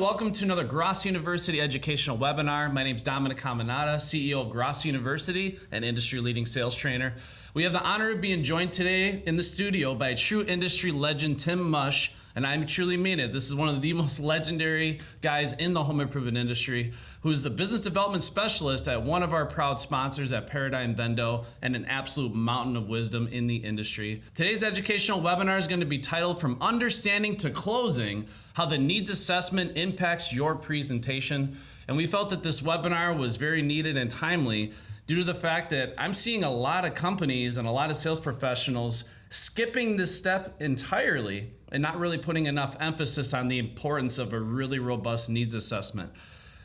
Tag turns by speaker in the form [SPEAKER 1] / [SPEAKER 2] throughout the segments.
[SPEAKER 1] welcome to another Gross University educational webinar. My name is Dominic Caminata, CEO of Gross University and industry-leading sales trainer. We have the honor of being joined today in the studio by a true industry legend, Tim Mush, and I truly mean it. This is one of the most legendary guys in the home improvement industry, who is the business development specialist at one of our proud sponsors at Paradigm Vendo and an absolute mountain of wisdom in the industry. Today's educational webinar is going to be titled From Understanding to Closing, How the Needs Assessment Impacts Your Presentation. And we felt that this webinar was very needed and timely due to the fact that I'm seeing a lot of companies and a lot of sales professionals skipping this step entirely and not really putting enough emphasis on the importance of a really robust needs assessment.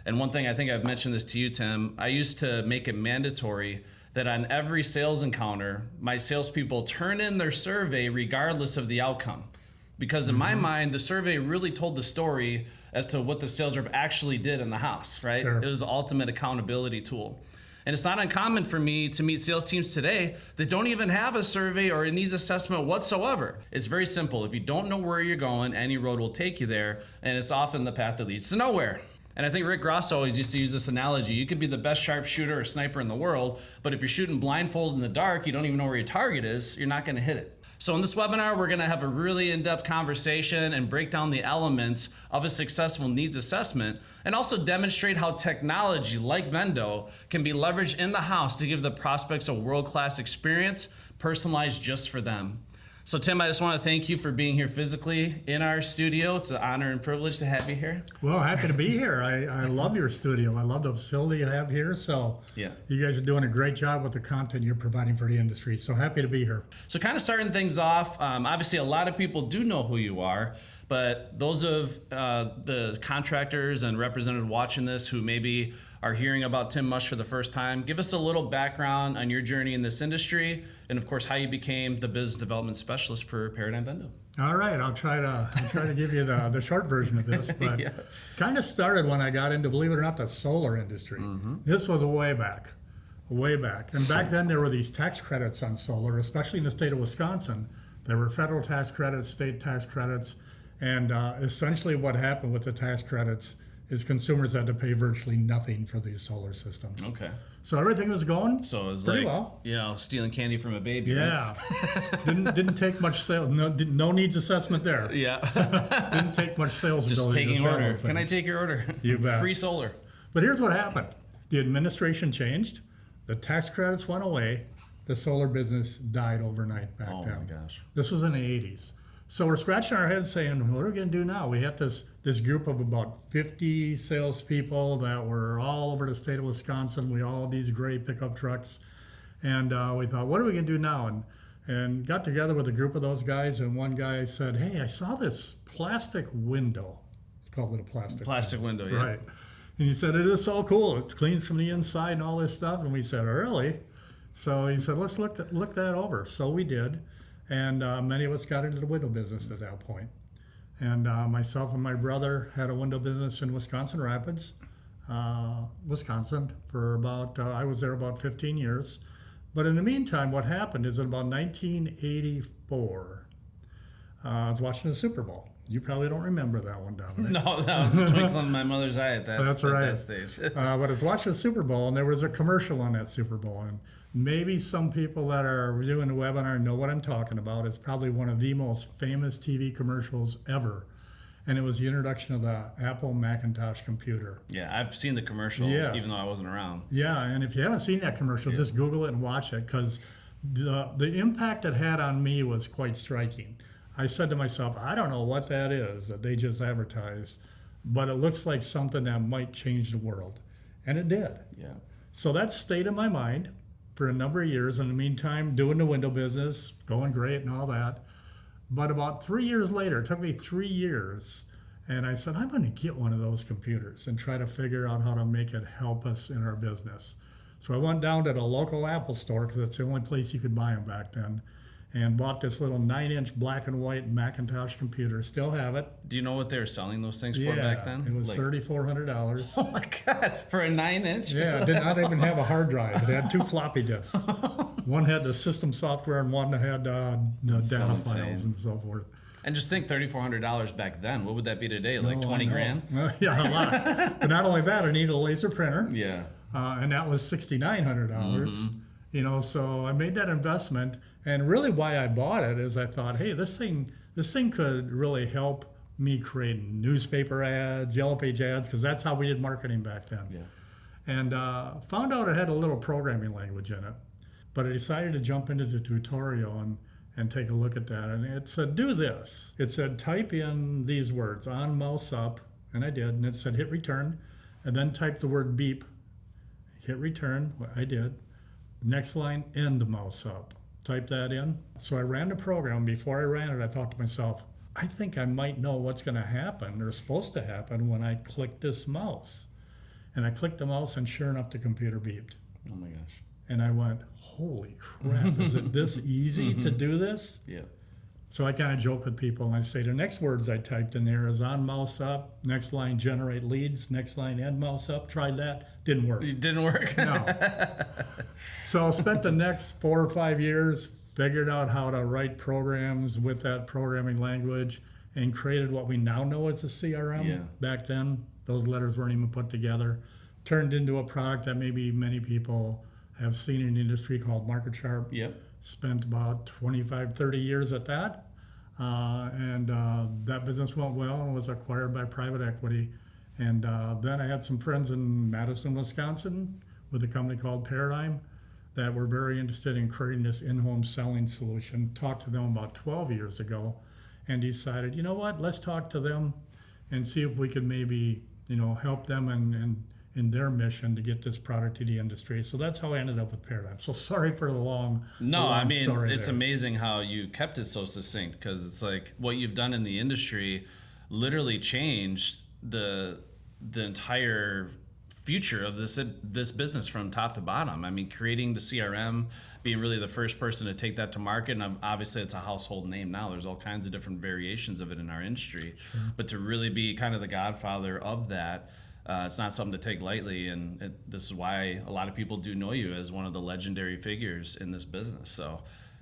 [SPEAKER 1] And one thing, I think I've mentioned this to you, Tim, I used to make it mandatory that on every sales encounter, my salespeople turn in their survey regardless of the outcome. Because in my mind, the survey really told the story as to what the sales rep actually did in the house, right?
[SPEAKER 2] Sure.
[SPEAKER 1] It was the ultimate accountability tool. And it's not uncommon for me to meet sales teams today that don't even have a survey or a needs assessment whatsoever. It's very simple. If you don't know where you're going, any road will take you there, and it's often the path that leads to nowhere. And I think Rick Gross always used to use this analogy. You could be the best sharpshooter or sniper in the world, but if you're shooting blindfolded in the dark, you don't even know where your target is, you're not going to hit it. So in this webinar, we're going to have a really in-depth conversation and break down the elements of a successful needs assessment, and also demonstrate how technology like Vendo can be leveraged in the house to give the prospects a world-class experience personalized just for them. So Tim, I just want to thank you for being here physically in our studio. It's an honor and privilege to have you here.
[SPEAKER 2] Well, happy to be here. I love your studio. I love the facility you have here. So
[SPEAKER 1] Yeah.
[SPEAKER 2] You guys are doing a great job with the content you're providing for the industry. So happy to be here.
[SPEAKER 1] So kind of starting things off, obviously a lot of people do know who you are, but those of the contractors and representatives watching this who maybe are hearing about Tim Mush for the first time, give us a little background on your journey in this industry, and of course how you became the business development specialist for Paradigm Vendo.
[SPEAKER 2] All right, I'll try to give you the short version of this, but
[SPEAKER 1] Yeah.
[SPEAKER 2] kind of started when I got into, believe it or not, the solar industry. This was way back. And back then there were these tax credits on solar, especially in the state of Wisconsin. There were federal tax credits, state tax credits, and essentially what happened with the tax credits is consumers had to pay virtually nothing for these solar systems.
[SPEAKER 1] Okay.
[SPEAKER 2] So everything was going
[SPEAKER 1] So it was
[SPEAKER 2] pretty
[SPEAKER 1] like,
[SPEAKER 2] well.
[SPEAKER 1] Stealing candy from a baby. Right?
[SPEAKER 2] Yeah. didn't take much sales. No needs assessment there.
[SPEAKER 1] Yeah.
[SPEAKER 2] Didn't take much sales
[SPEAKER 1] Just
[SPEAKER 2] ability to
[SPEAKER 1] taking
[SPEAKER 2] sell
[SPEAKER 1] order.
[SPEAKER 2] those
[SPEAKER 1] Can I
[SPEAKER 2] things.
[SPEAKER 1] take your order?
[SPEAKER 2] You bet.
[SPEAKER 1] Free solar.
[SPEAKER 2] But here's what happened. The administration changed. The tax credits went away. The solar business died overnight back
[SPEAKER 1] Oh
[SPEAKER 2] then.
[SPEAKER 1] my gosh.
[SPEAKER 2] This was in the 80s. So we're scratching our heads saying, what are we going to do now? We have this group of about 50 salespeople that were all over the state of Wisconsin. We all had these gray pickup trucks. And we thought, what are we going to do now? And got together with a group of those guys. And one guy said, hey, I saw this plastic window. He called it a plastic
[SPEAKER 1] window, yeah.
[SPEAKER 2] Right. And he said, it is so cool. It cleans from the inside and all this stuff. And we said, really? So he said, let's look that over. So we did. And many of us got into the window business at that point. And myself and my brother had a window business in Wisconsin Rapids, Wisconsin, for about, I was there about 15 years. But in the meantime, what happened is in about 1984, I was watching the Super Bowl. You probably don't remember that one, Dominic.
[SPEAKER 1] No, that was a twinkle in my mother's eye at that,
[SPEAKER 2] That's
[SPEAKER 1] at
[SPEAKER 2] right.
[SPEAKER 1] that stage.
[SPEAKER 2] But I was watching the Super Bowl, and there was a commercial on that Super Bowl. And maybe some people that are doing the webinar know what I'm talking about. It's probably one of the most famous TV commercials ever. And it was the introduction of the Apple Macintosh computer.
[SPEAKER 1] Yeah, I've seen the commercial,
[SPEAKER 2] Yes.
[SPEAKER 1] even though I wasn't around.
[SPEAKER 2] Yeah, and if you haven't seen that commercial, just Google it and watch it, because the impact it had on me was quite striking. I said to myself, I don't know what that is that they just advertised, but it looks like something that might change the world. And it did.
[SPEAKER 1] Yeah.
[SPEAKER 2] So that stayed in my mind for a number of years. In the meantime, doing the window business, going great and all that. But about 3 years later, it took me 3 years, and I said, I'm going to get one of those computers and try to figure out how to make it help us in our business. So I went down to the local Apple store, because it's the only place you could buy them back then, and bought this little 9-inch black and white Macintosh computer. Still have it.
[SPEAKER 1] Do you know what they were selling those things for back then?
[SPEAKER 2] It was $3,400.
[SPEAKER 1] Oh my God, for a 9-inch?
[SPEAKER 2] Yeah, it did not even have a hard drive. It had 2 floppy disks. One had the system software and one had the data
[SPEAKER 1] so
[SPEAKER 2] files
[SPEAKER 1] insane.
[SPEAKER 2] and so forth.
[SPEAKER 1] And just think $3,400 back then. What would that be today? Like
[SPEAKER 2] Oh, I
[SPEAKER 1] 20
[SPEAKER 2] know.
[SPEAKER 1] grand?
[SPEAKER 2] Yeah, a lot. But not only that, I needed a laser printer.
[SPEAKER 1] Yeah.
[SPEAKER 2] And that was $6,900. You know, so I made that investment, and really why I bought it is I thought, hey, this thing could really help me create newspaper ads, yellow page ads, because that's how we did marketing back then.
[SPEAKER 1] Yeah.
[SPEAKER 2] And found out it had a little programming language in it, but I decided to jump into the tutorial and take a look at that. And it said, do this. It said, type in these words, on, mouse up, and I did. And it said, hit return, and then type the word beep. Hit return, I did. Next line, end mouse up. Type that in. So I ran the program. Before I ran it, I thought to myself, I think I might know what's going to happen or supposed to happen when I click this mouse. And I clicked the mouse, and sure enough, the computer beeped.
[SPEAKER 1] Oh my gosh.
[SPEAKER 2] And I went, holy crap, is it this easy to do this?
[SPEAKER 1] Yeah.
[SPEAKER 2] So I kind of joke with people, and I say the next words I typed in there is on mouse up, next line generate leads, next line end mouse up. Tried that, didn't work.
[SPEAKER 1] It didn't work.
[SPEAKER 2] No. So I spent the next 4 or 5 years, figured out how to write programs with that programming language, and created what we now know as a CRM.
[SPEAKER 1] Yeah.
[SPEAKER 2] Back then, those letters weren't even put together. Turned into a product that maybe many people have seen in the industry called MarketSharp.
[SPEAKER 1] Yep.
[SPEAKER 2] Spent about 25, 30 years at that. And that business went well and was acquired by private equity. And then I had some friends in Madison, Wisconsin with a company called Paradigm that were very interested in creating this in-home selling solution. Talked to them about 12 years ago and decided, you know what, let's talk to them and see if we could maybe, you know, help them in their mission to get this product to the industry. So that's how I ended up with Paradigm. So sorry for the long
[SPEAKER 1] No, I mean,
[SPEAKER 2] story
[SPEAKER 1] it's
[SPEAKER 2] there.
[SPEAKER 1] amazing how you kept it so succinct, because it's like what you've done in the industry literally changed the entire future of this business from top to bottom. I mean, creating the CRM, being really the first person to take that to market, and obviously it's a household name now. There's all kinds of different variations of it in our industry, but to really be kind of the godfather of that, it's not something to take lightly, and this is why a lot of people do know you as one of the legendary figures in this business.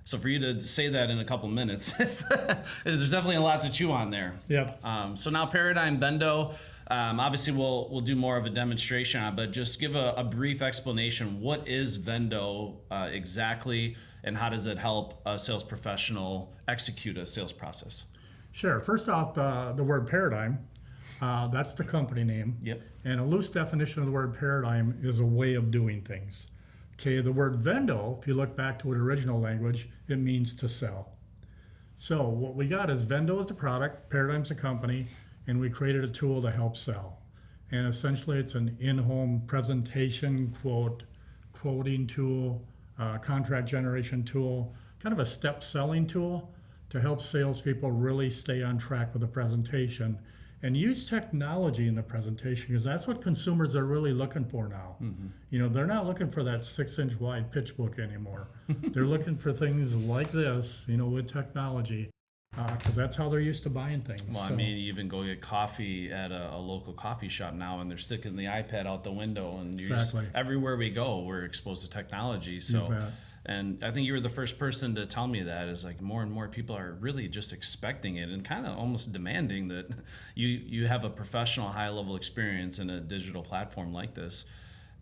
[SPEAKER 1] So for you to say that in a couple minutes, there's definitely a lot to chew on there.
[SPEAKER 2] Yep.
[SPEAKER 1] So now Paradigm Bendo, obviously we'll do more of a demonstration on it, but just give a brief explanation. What is Vendo exactly, and how does it help a sales professional execute a sales process?
[SPEAKER 2] Sure. First off, the word paradigm, that's the company name.
[SPEAKER 1] Yep.
[SPEAKER 2] And a loose definition of the word paradigm is a way of doing things. Okay, the word vendo, if you look back to its original language, it means to sell. So what we got is Vendo is the product, Paradigm's the company, and we created a tool to help sell. And essentially it's an in-home presentation, quoting tool, contract generation tool, kind of a step selling tool to help salespeople really stay on track with the presentation and use technology in the presentation, because that's what consumers are really looking for now.
[SPEAKER 1] Mm-hmm.
[SPEAKER 2] You know, they're not looking for that 6-inch wide pitch book anymore. They're looking for things like this, you know, with technology, because that's how they're used to buying things.
[SPEAKER 1] Well, I
[SPEAKER 2] So,
[SPEAKER 1] mean, you even go get coffee at a local coffee shop now, and they're sticking the iPad out the window, and you're
[SPEAKER 2] Exactly.
[SPEAKER 1] just, everywhere we go, we're exposed to technology. So,
[SPEAKER 2] bet.
[SPEAKER 1] and I think you were the first person to tell me that, is like more and more people are really just expecting it and kind of almost demanding that you have a professional, high level experience in a digital platform like this.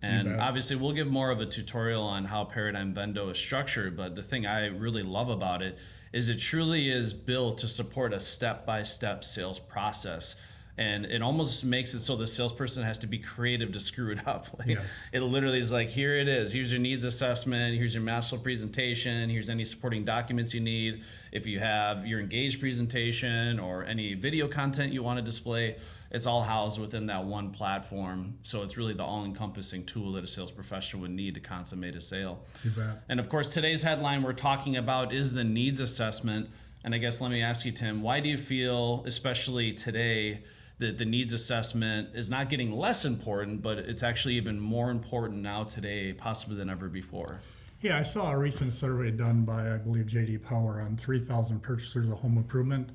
[SPEAKER 1] And
[SPEAKER 2] bet.
[SPEAKER 1] obviously, we'll give more of a tutorial on how Paradigm Vendo is structured. But the thing I really love about it is it truly is built to support a step-by-step sales process. And it almost makes it so the salesperson has to be creative to screw it up. Like,
[SPEAKER 2] Yes.
[SPEAKER 1] it literally is like, here it is. Here's your needs assessment. Here's your master presentation. Here's any supporting documents you need. If you have your Engage presentation or any video content you want to display, it's all housed within that one platform. So it's really the all-encompassing tool that a sales professional would need to consummate a sale.
[SPEAKER 2] You bet.
[SPEAKER 1] And of course, today's headline we're talking about is the needs assessment. And I guess let me ask you, Tim, why do you feel, especially today, that the needs assessment is not getting less important, but it's actually even more important now today, possibly than ever before?
[SPEAKER 2] Yeah, I saw a recent survey done by, I believe, J.D. Power on 3,000 purchasers of home improvement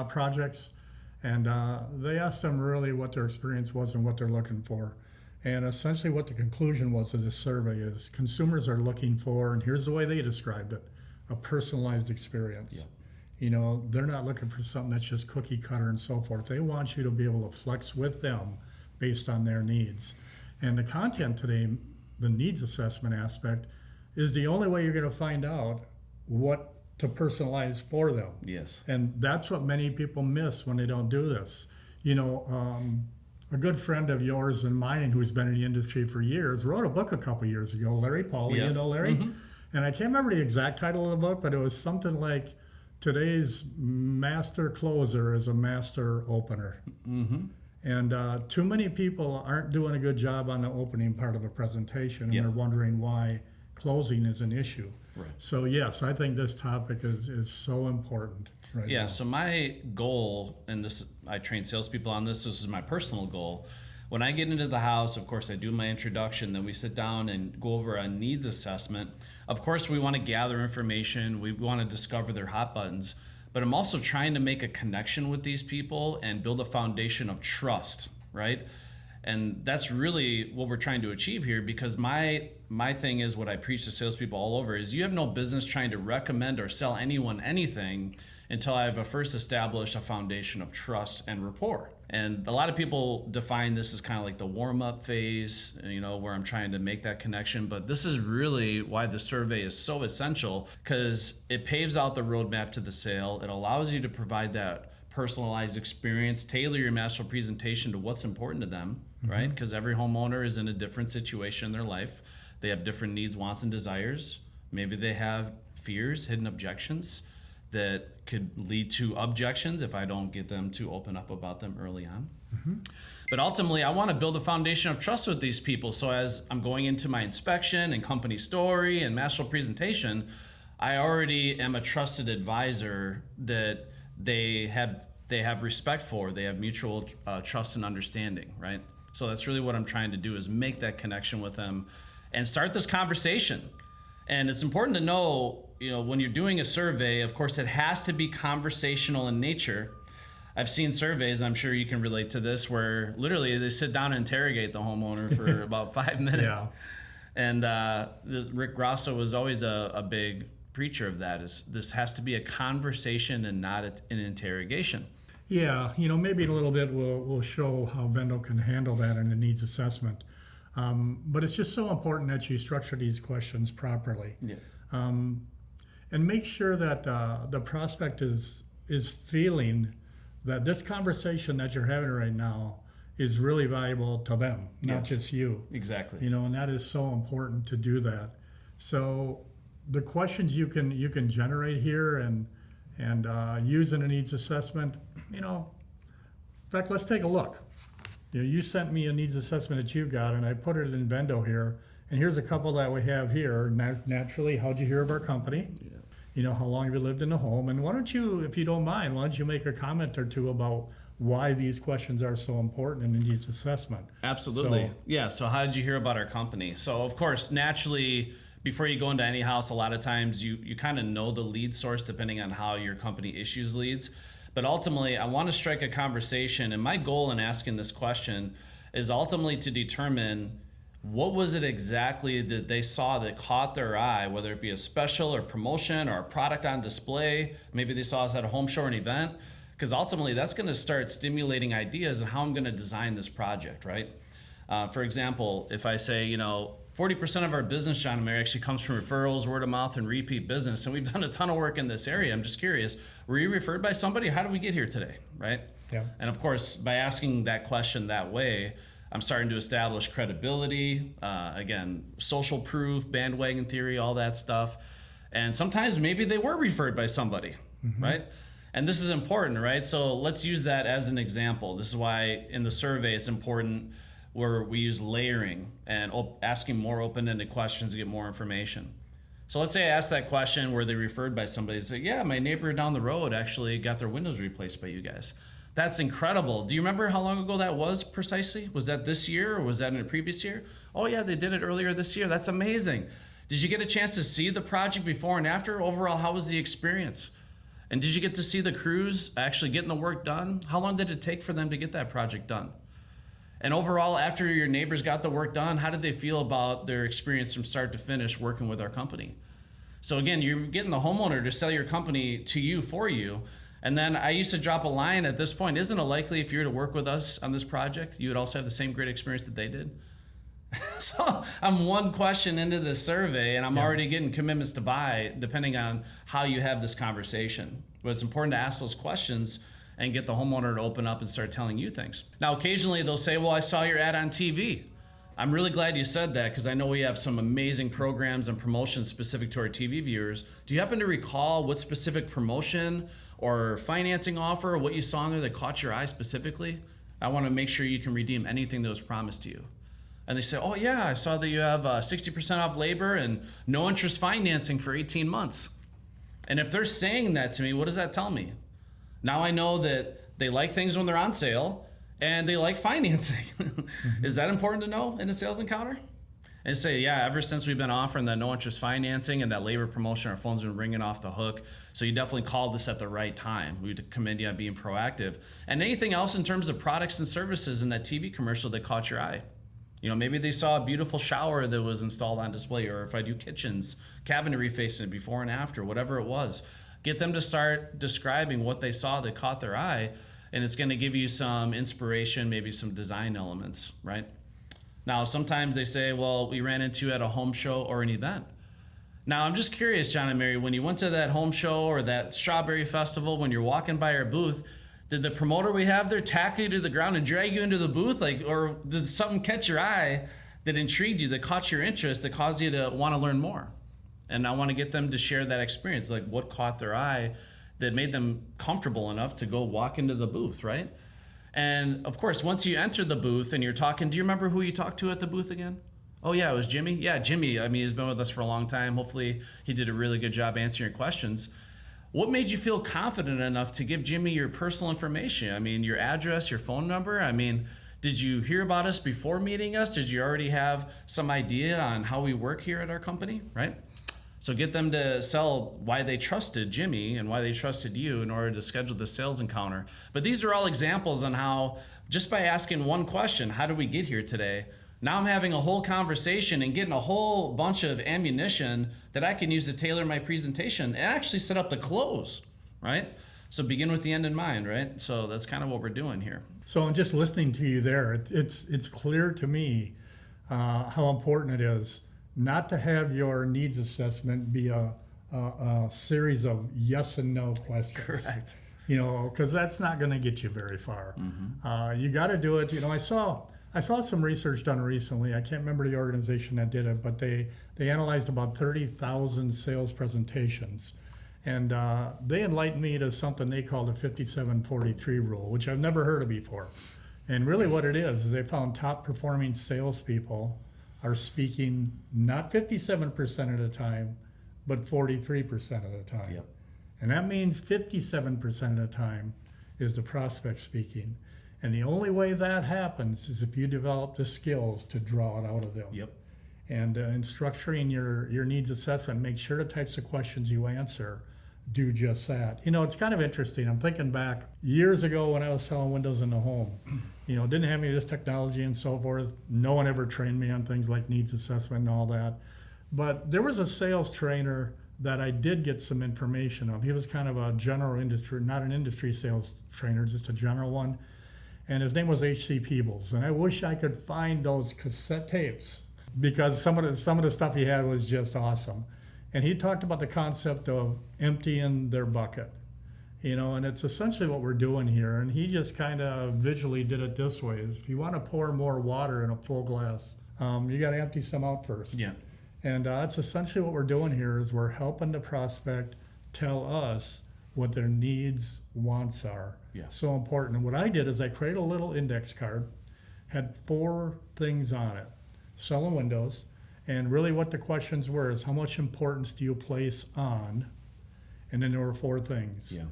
[SPEAKER 2] projects. And they asked them really what their experience was and what they're looking for. And essentially what the conclusion was of this survey is consumers are looking for, and here's the way they described it, a personalized experience.
[SPEAKER 1] Yeah.
[SPEAKER 2] They're not looking for something that's just cookie cutter and so forth. They want you to be able to flex with them based on their needs. And the content today, the needs assessment aspect, is the only way you're going to find out what to personalize for them.
[SPEAKER 1] Yes.
[SPEAKER 2] And that's what many people miss when they don't do this. A good friend of yours and mine who's been in the industry for years wrote a book a couple years ago, Larry Pauli,
[SPEAKER 1] Yeah.
[SPEAKER 2] you know Larry?
[SPEAKER 1] Mm-hmm.
[SPEAKER 2] And I can't remember the exact title of the book, but it was something like Today's Master Closer is a Master Opener.
[SPEAKER 1] Mm-hmm.
[SPEAKER 2] And too many people aren't doing a good job on the opening part of a presentation, and
[SPEAKER 1] Yeah.
[SPEAKER 2] they're wondering why closing is an issue.
[SPEAKER 1] Right.
[SPEAKER 2] So yes, I think this topic is so important right
[SPEAKER 1] Yeah,
[SPEAKER 2] now.
[SPEAKER 1] so my goal, and this I train salespeople on this is my personal goal. When I get into the house, of course, I do my introduction, then we sit down and go over a needs assessment. Of course, we want to gather information, we want to discover their hot buttons, but I'm also trying to make a connection with these people and build a foundation of trust, right? And that's really what we're trying to achieve here, because my thing is, what I preach to salespeople all over is, you have no business trying to recommend or sell anyone anything until I've first established a foundation of trust and rapport. And a lot of people define this as kind of like the warm-up phase, where I'm trying to make that connection. But this is really why the survey is so essential, because it paves out the roadmap to the sale. It allows you to provide that personalized experience, tailor your master presentation to what's important to them, right? Because every homeowner is in a different situation in their life. They have different needs, wants, and desires. Maybe they have fears, hidden objections that could lead to objections if I don't get them to open up about them early on. But ultimately, I want to build a foundation of trust with these people. So as I'm going into my inspection and company story and master presentation, I already am a trusted advisor that they have respect for. They have mutual trust and understanding, right? So that's really what I'm trying to do, is make that connection with them and start this conversation. And it's important to know, when you're doing a survey, of course, it has to be conversational in nature. I've seen surveys, I'm sure you can relate to this, where literally they sit down and interrogate the homeowner for about 5 minutes.
[SPEAKER 2] Yeah.
[SPEAKER 1] And Rick Grosso was always a big preacher of that, is this has to be a conversation and not an interrogation.
[SPEAKER 2] Yeah, maybe in a little bit we'll show how Vendo can handle that in the needs assessment. But it's just so important that you structure these questions properly.
[SPEAKER 1] Yeah.
[SPEAKER 2] And make sure that the prospect is feeling that this conversation that you're having right now is really valuable to them, not
[SPEAKER 1] Yes.
[SPEAKER 2] just you.
[SPEAKER 1] Exactly.
[SPEAKER 2] And that is so important to do that. So the questions you can generate here and use in a needs assessment, in fact, let's take a look. You sent me a needs assessment that you got, and I put it in Vendo here. And here's a couple that we have here. Naturally, how'd you hear of our company?
[SPEAKER 1] Yeah.
[SPEAKER 2] How long have you lived in the home? And why don't you, if you don't mind, why don't you make a comment or two about why these questions are so important in the needs assessment?
[SPEAKER 1] Absolutely.
[SPEAKER 2] So-
[SPEAKER 1] Yeah. So how did you hear about our company? So of course, naturally, before you go into any house, a lot of times you kind of know the lead source depending on how your company issues leads. But ultimately, I want to strike a conversation. And my goal in asking this question is ultimately to determine, what was it exactly that they saw that caught their eye, whether it be a special or promotion or a product on display. Maybe they saw us at a home show or an event, because ultimately that's going to start stimulating ideas of how I'm going to design this project, right? For example, if I say, 40% of our business, John and Mary, actually comes from referrals, word of mouth, and repeat business. And we've done a ton of work in this area. I'm just curious, were you referred by somebody? How did we get here today, right?
[SPEAKER 2] Yeah.
[SPEAKER 1] And of course, by asking that question that way, I'm starting to establish credibility, again, social proof, bandwagon theory, all that stuff. And sometimes maybe they were referred by somebody, right? And this is important, right? So let's use that as an example. This is why in the survey it's important where we use layering and asking more open-ended questions to get more information. So let's say I asked that question, were they referred by somebody? They say, yeah, my neighbor down the road actually got their windows replaced by you guys. That's incredible. Do you remember how long ago that was precisely? Was that this year or was that in a previous year? Oh yeah, they did it earlier this year. That's amazing. Did you get a chance to see the project before and after? Overall, how was the experience? And did you get to see the crews actually getting the work done? How long did it take for them to get that project done? And overall, after your neighbors got the work done, how did they feel about their experience from start to finish working with our company? So again, you're getting the homeowner to sell your company to you for you. And then I used to drop a line at this point. Isn't it likely if you were to work with us on this project, you would also have the same great experience that they did? So I'm one question into this survey and I'm already getting commitments to buy depending on how you have this conversation. But it's important to ask those questions and get the homeowner to open up and start telling you things. Now, occasionally they'll say, well, I saw your ad on TV. I'm really glad you said that because I know we have some amazing programs and promotions specific to our TV viewers. Do you happen to recall what specific promotion or financing offer or what you saw in there that caught your eye specifically? I want to make sure you can redeem anything that was promised to you. And they say, oh yeah, I saw that you have 60% off labor and no interest financing for 18 months. And if they're saying that to me, what does that tell me? Now I know that they like things when they're on sale and they like financing. Is that important to know in a sales encounter? And say, yeah, ever since we've been offering that no interest financing and that labor promotion, our phone's been ringing off the hook. So you definitely called us at the right time. We would commend you on being proactive. And anything else in terms of products and services in that TV commercial that caught your eye? You know, maybe they saw a beautiful shower that was installed on display, or if I do kitchens, cabinetry facing before and after, whatever it was. Get them to start describing what they saw that caught their eye, and it's going to give you some inspiration, maybe some design elements, right? Now, sometimes they say, well, we ran into you at a home show or an event. Now, I'm just curious, John and Mary, when you went to that home show or that strawberry festival, when you're walking by our booth, did the promoter we have there tackle you to the ground and drag you into the booth? Or did something catch your eye that intrigued you, that caught your interest, that caused you to want to learn more? And I want to get them to share that experience, like what caught their eye that made them comfortable enough to go walk into the booth, right? And of course, once you enter the booth and you're talking, do you remember who you talked to at the booth again? Oh yeah, it was Jimmy. Yeah, Jimmy, I mean, he's been with us for a long time. Hopefully he did a really good job answering your questions. What made you feel confident enough to give Jimmy your personal information? I mean, your address, your phone number? I mean, did you hear about us before meeting us? Did you already have some idea on how we work here at our company, right? So get them to sell why they trusted Jimmy and why they trusted you in order to schedule the sales encounter. But these are all examples on how, just by asking one question, how did we get here today? Now I'm having a whole conversation and getting a whole bunch of ammunition that I can use to tailor my presentation and actually set up the close, right? So begin with the end in mind, right? So that's kind of what we're doing here.
[SPEAKER 2] So in just listening to you there, it's clear to me how important it is not to have your needs assessment be a series of yes and no questions.
[SPEAKER 1] Correct.
[SPEAKER 2] You know, because that's not going to get you very far. You got to do it. You know, I saw some research done recently. I can't remember the organization that did it, but they analyzed about 30,000 sales presentations. And they enlightened me to something they call the 57-43 rule, which I've never heard of before. And really what it is they found top performing salespeople are speaking not 57% of the time, but 43% of the time.
[SPEAKER 1] Yep.
[SPEAKER 2] And that means 57% of the time is the prospect speaking. And the only way that happens is if you develop the skills to draw it out of them.
[SPEAKER 1] Yep.
[SPEAKER 2] And in structuring your needs assessment, make sure the types of questions you answer do just that. You know, it's kind of interesting. I'm thinking back years ago when I was selling windows in the home. You know, didn't have any of this technology and so forth. No one ever trained me on things like needs assessment and all that. But there was a sales trainer that I did get some information of. He was kind of a general industry, not an industry sales trainer, just a general one. And his name was H.C. Peebles. And I wish I could find those cassette tapes because some of the stuff he had was just awesome. And he talked about the concept of emptying their bucket, you know, and it's essentially what we're doing here. And he just kind of visually did it this way: if you want to pour more water in a full glass, you got to empty some out first.
[SPEAKER 1] Yeah.
[SPEAKER 2] And that's essentially what we're doing here is we're helping the prospect tell us what their needs, wants are.
[SPEAKER 1] Yeah.
[SPEAKER 2] So important. And what I did is I created a little index card, had 4 things on it: selling windows. And really what the questions were is how much importance do you place on, and then there were 4 things.
[SPEAKER 1] Yeah.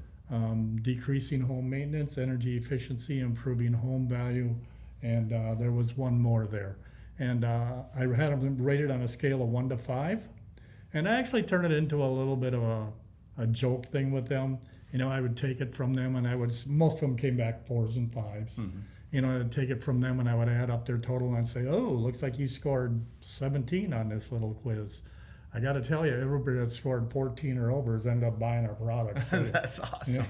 [SPEAKER 2] Decreasing home maintenance, energy efficiency, improving home value, and there was one more there. And I had them rated on a scale of 1 to 5. And I actually turned it into a little bit of a joke thing with them. You know, I would take it from them and most of them came back 4s and 5s. Mm-hmm. You know, I'd take it from them and I would add up their total and I'd say, oh, looks like you scored 17 on this little quiz. I got to tell you, everybody that scored 14 or over has ended up buying our products. So,
[SPEAKER 1] That's awesome.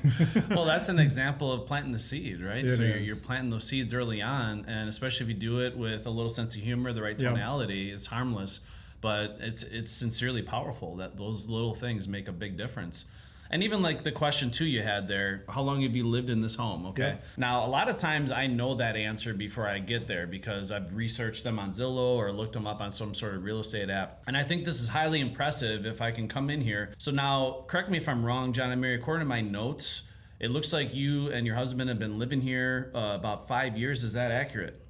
[SPEAKER 1] Well, that's an example of planting the seed, right?
[SPEAKER 2] It
[SPEAKER 1] So
[SPEAKER 2] is.
[SPEAKER 1] you're planting those seeds early on, and especially if you do it with a little sense of humor, the right
[SPEAKER 2] Yeah.
[SPEAKER 1] tonality, it's harmless, but it's sincerely powerful that those little things make a big difference. And even like the question too you had there, how long have you lived in this home? Okay.
[SPEAKER 2] Yeah.
[SPEAKER 1] Now, a lot of times I know that answer before I get there because I've researched them on Zillow or looked them up on some sort of real estate app. And I think this is highly impressive if I can come in here. So now, correct me if I'm wrong, John and Mary, according to my notes, it looks like you and your husband have been living here about 5 years. Is that accurate?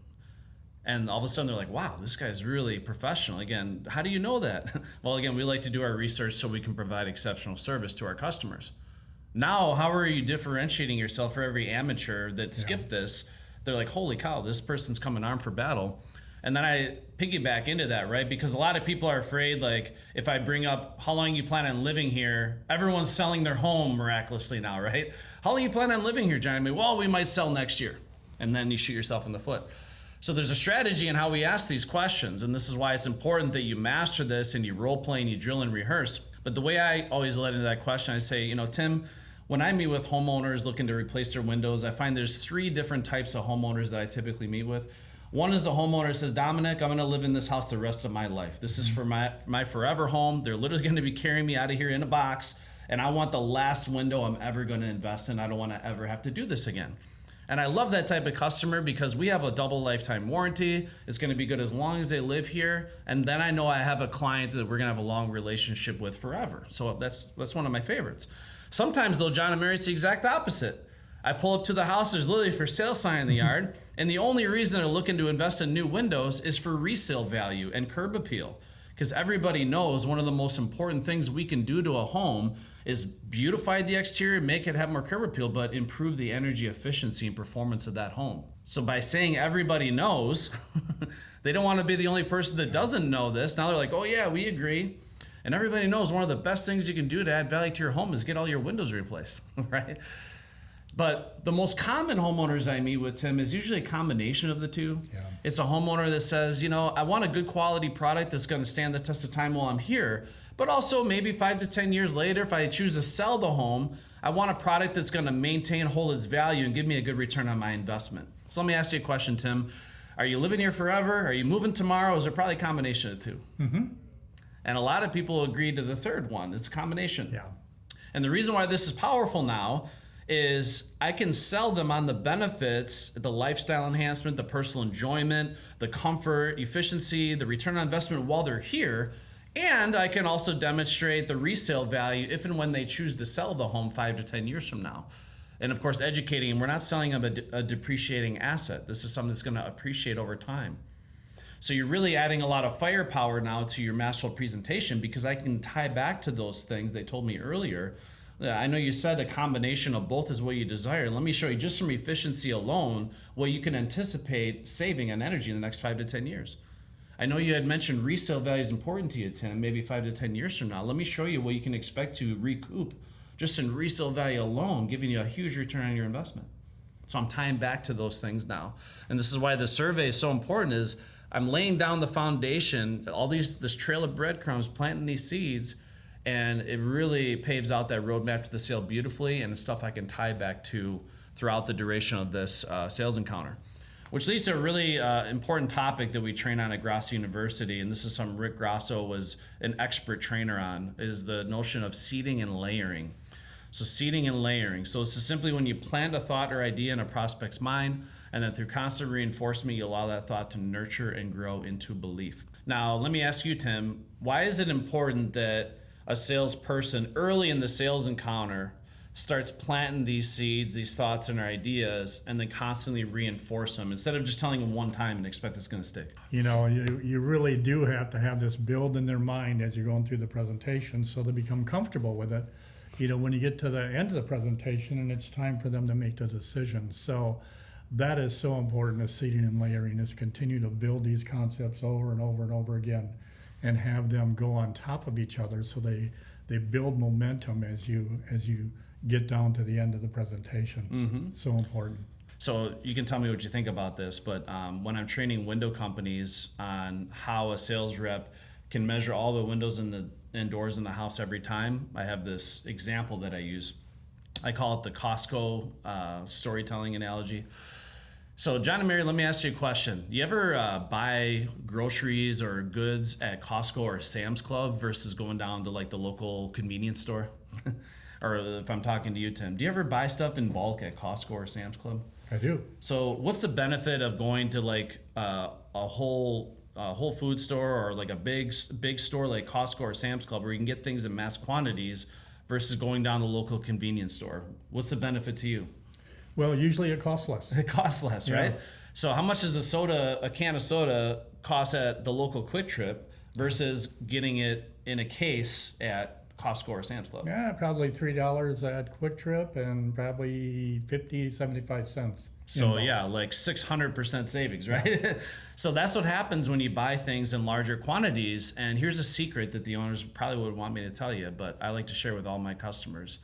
[SPEAKER 1] And all of a sudden they're like, wow, this guy's really professional. Again, how do you know that? Well, again, we like to do our research so we can provide exceptional service to our customers. Now, how are you differentiating yourself for every amateur that skipped this? They're like, holy cow, this person's coming armed for battle. And then I piggyback into that, right? Because a lot of people are afraid, like, if I bring up how long you plan on living here, everyone's selling their home miraculously now, right? How long you plan on living here, John? Well, we might sell next year. And then you shoot yourself in the foot. So there's a strategy in how we ask these questions, and this is why it's important that you master this and you role play and you drill and rehearse. But the way I always let into that question, I say, Tim, when I meet with homeowners looking to replace their windows, I find there's 3 different types of homeowners that I typically meet with. One is the homeowner that says, Dominic, I'm going to live in this house the rest of my life. This is for my forever home. They're literally going to be carrying me out of here in a box, and I want the last window I'm ever going to invest in. I don't want to ever have to do this again. And I love that type of customer because we have a double lifetime warranty. It's going to be good as long as they live here. And then I know I have a client that we're going to have a long relationship with forever. So that's one of my favorites. Sometimes though, John and Mary, it's the exact opposite. I pull up to the house, there's literally for sale sign in the yard. And the only reason they're looking to invest in new windows is for resale value and curb appeal. Because everybody knows one of the most important things we can do to a home is beautify the exterior, make it have more curb appeal, but improve the energy efficiency and performance of that home. So by saying everybody knows, they don't want to be the only person that doesn't know this. Now they're like, oh yeah, we agree. And everybody knows one of the best things you can do to add value to your home is get all your windows replaced, right? But the most common homeowners I meet with, Tim, is usually a combination of the two.
[SPEAKER 2] Yeah.
[SPEAKER 1] It's a homeowner that says, I want a good quality product that's going to stand the test of time while I'm here. But also maybe 5 to 10 years later, if I choose to sell the home, I want a product that's going to maintain, hold its value, and give me a good return on my investment. So let me ask you a question, Tim. Are you living here forever? Are you moving tomorrow? Is there probably a combination of the two? Mm-hmm. And a lot of people agree to the third one. It's a combination.
[SPEAKER 2] Yeah.
[SPEAKER 1] And the reason why this is powerful now is I can sell them on the benefits, the lifestyle enhancement, the personal enjoyment, the comfort, efficiency, the return on investment while they're here. And I can also demonstrate the resale value if and when they choose to sell the home 5 to 10 years from now. And of course, educating them, we're not selling them a depreciating asset. This is something that's going to appreciate over time. So you're really adding a lot of firepower now to your master presentation because I can tie back to those things they told me earlier. I know you said a combination of both is what you desire. Let me show you just from efficiency alone what you can anticipate saving on energy in the next 5 to 10 years. I know you had mentioned resale value is important to you, Tim, maybe 5 to 10 years from now. Let me show you what you can expect to recoup just in resale value alone, giving you a huge return on your investment. So I'm tying back to those things now. And this is why the survey is so important is I'm laying down the foundation, this trail of breadcrumbs, planting these seeds, and it really paves out that roadmap to the sale beautifully, and it's stuff I can tie back to throughout the duration of this sales encounter. Which leads to a really important topic that we train on at Grasso University, and this is something Rick Grasso was an expert trainer on, is the notion of seeding and layering. So seeding and layering. So it's simply when you plant a thought or idea in a prospect's mind, and then through constant reinforcement, you allow that thought to nurture and grow into belief. Now, let me ask you, Tim, why is it important that a salesperson early in the sales encounter starts planting these seeds, these thoughts and ideas, and then constantly reinforce them instead of just telling them one time and expect it's going to stick?
[SPEAKER 2] You really do have to have this build in their mind as you're going through the presentation so they become comfortable with it. When you get to the end of the presentation and it's time for them to make the decision. So that is so important as seeding and layering, is continue to build these concepts over and over and over again and have them go on top of each other so they build momentum as you get down to the end of the presentation. Mm-hmm. So important.
[SPEAKER 1] So you can tell me what you think about this, but when I'm training window companies on how a sales rep can measure all the windows in and doors in the house every time. I have this example that I use. I call it the Costco storytelling analogy. So John and Mary, let me ask you a question. You ever buy groceries or goods at Costco or Sam's Club versus going down to like the local convenience store? Or if I'm talking to you, Tim, do you ever buy stuff in bulk at Costco or Sam's Club?
[SPEAKER 2] I do.
[SPEAKER 1] So what's the benefit of going to like a Whole Food store or like a big store like Costco or Sam's Club where you can get things in mass quantities versus going down the local convenience store? What's the benefit to you?
[SPEAKER 2] Well, usually it costs less.
[SPEAKER 1] It costs less, right? So how much does a can of soda cost at the local Quick Trip versus getting it in a case at Costco or Sam's Club?
[SPEAKER 2] Yeah, probably $3 at Quick Trip and probably 50, 75 cents.
[SPEAKER 1] So yeah, like 600% savings, right? So that's what happens when you buy things in larger quantities. And here's a secret that the owners probably would want me to tell you, but I like to share with all my customers.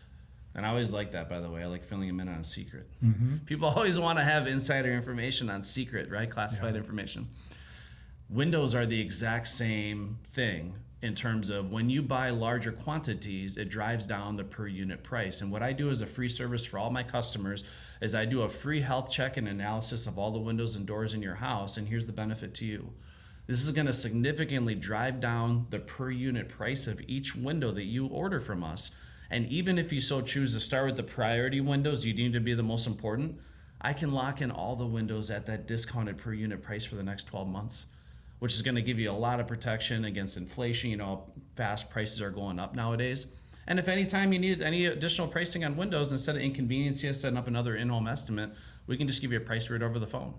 [SPEAKER 1] And I always like that, by the way. I like filling them in on a secret. People always want to have insider information on secret, right? Classified information. Windows are the exact same thing in terms of when you buy larger quantities, it drives down the per unit price. And what I do as a free service for all my customers is I do a free health check and analysis of all the windows and doors in your house. And here's the benefit to you. This is going to significantly drive down the per unit price of each window that you order from us. And even if you so choose to start with the priority windows you deem to be the most important, I can lock in all the windows at that discounted per unit price for the next 12 months, which is going to give you a lot of protection against inflation. You know, fast prices are going up nowadays. And if anytime you need any additional pricing on windows, instead of inconvenience you setting up another in-home estimate, we can just give you a price right over the phone.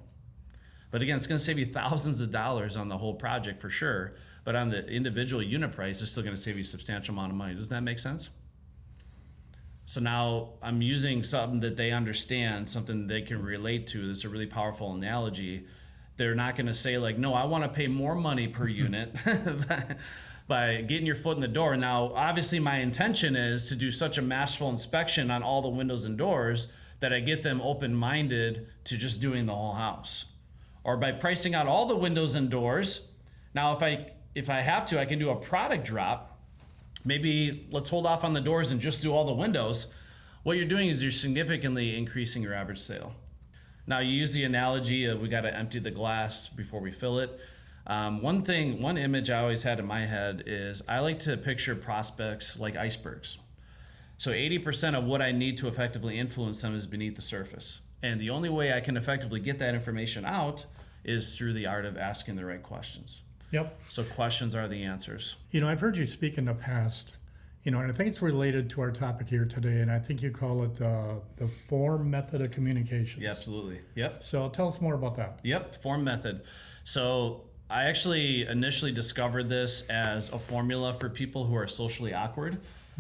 [SPEAKER 1] But again, it's going to save you thousands of dollars on the whole project for sure. But on the individual unit price, it's still going to save you a substantial amount of money. Does that make sense? So now I'm using something that they understand, something they can relate to. This is a really powerful analogy. They're not going to say like, no, I want to pay more money per unit by getting your foot in the door. Now, obviously my intention is to do such a masterful inspection on all the windows and doors that I get them open-minded to just doing the whole house. Or by pricing out all the windows and doors. Now, if I have to, I can do a product drop. Maybe let's hold off on the doors and just do all the windows. What you're doing is you're significantly increasing your average sale. Now you use the analogy of we got to empty the glass before we fill it. One image I always had in my head is I like to picture prospects like icebergs. So 80% of what I need to effectively influence them is beneath the surface. And the only way I can effectively get that information out is through the art of asking the right questions.
[SPEAKER 2] Yep.
[SPEAKER 1] So questions are the answers.
[SPEAKER 2] You know, I've heard you speak in the past, you know, and I think it's related to our topic here today, and I think you call it the form method of communication.
[SPEAKER 1] Yeah, absolutely. Yep.
[SPEAKER 2] So tell us more about that.
[SPEAKER 1] Yep, form method. So I actually initially discovered this as a formula for people who are socially awkward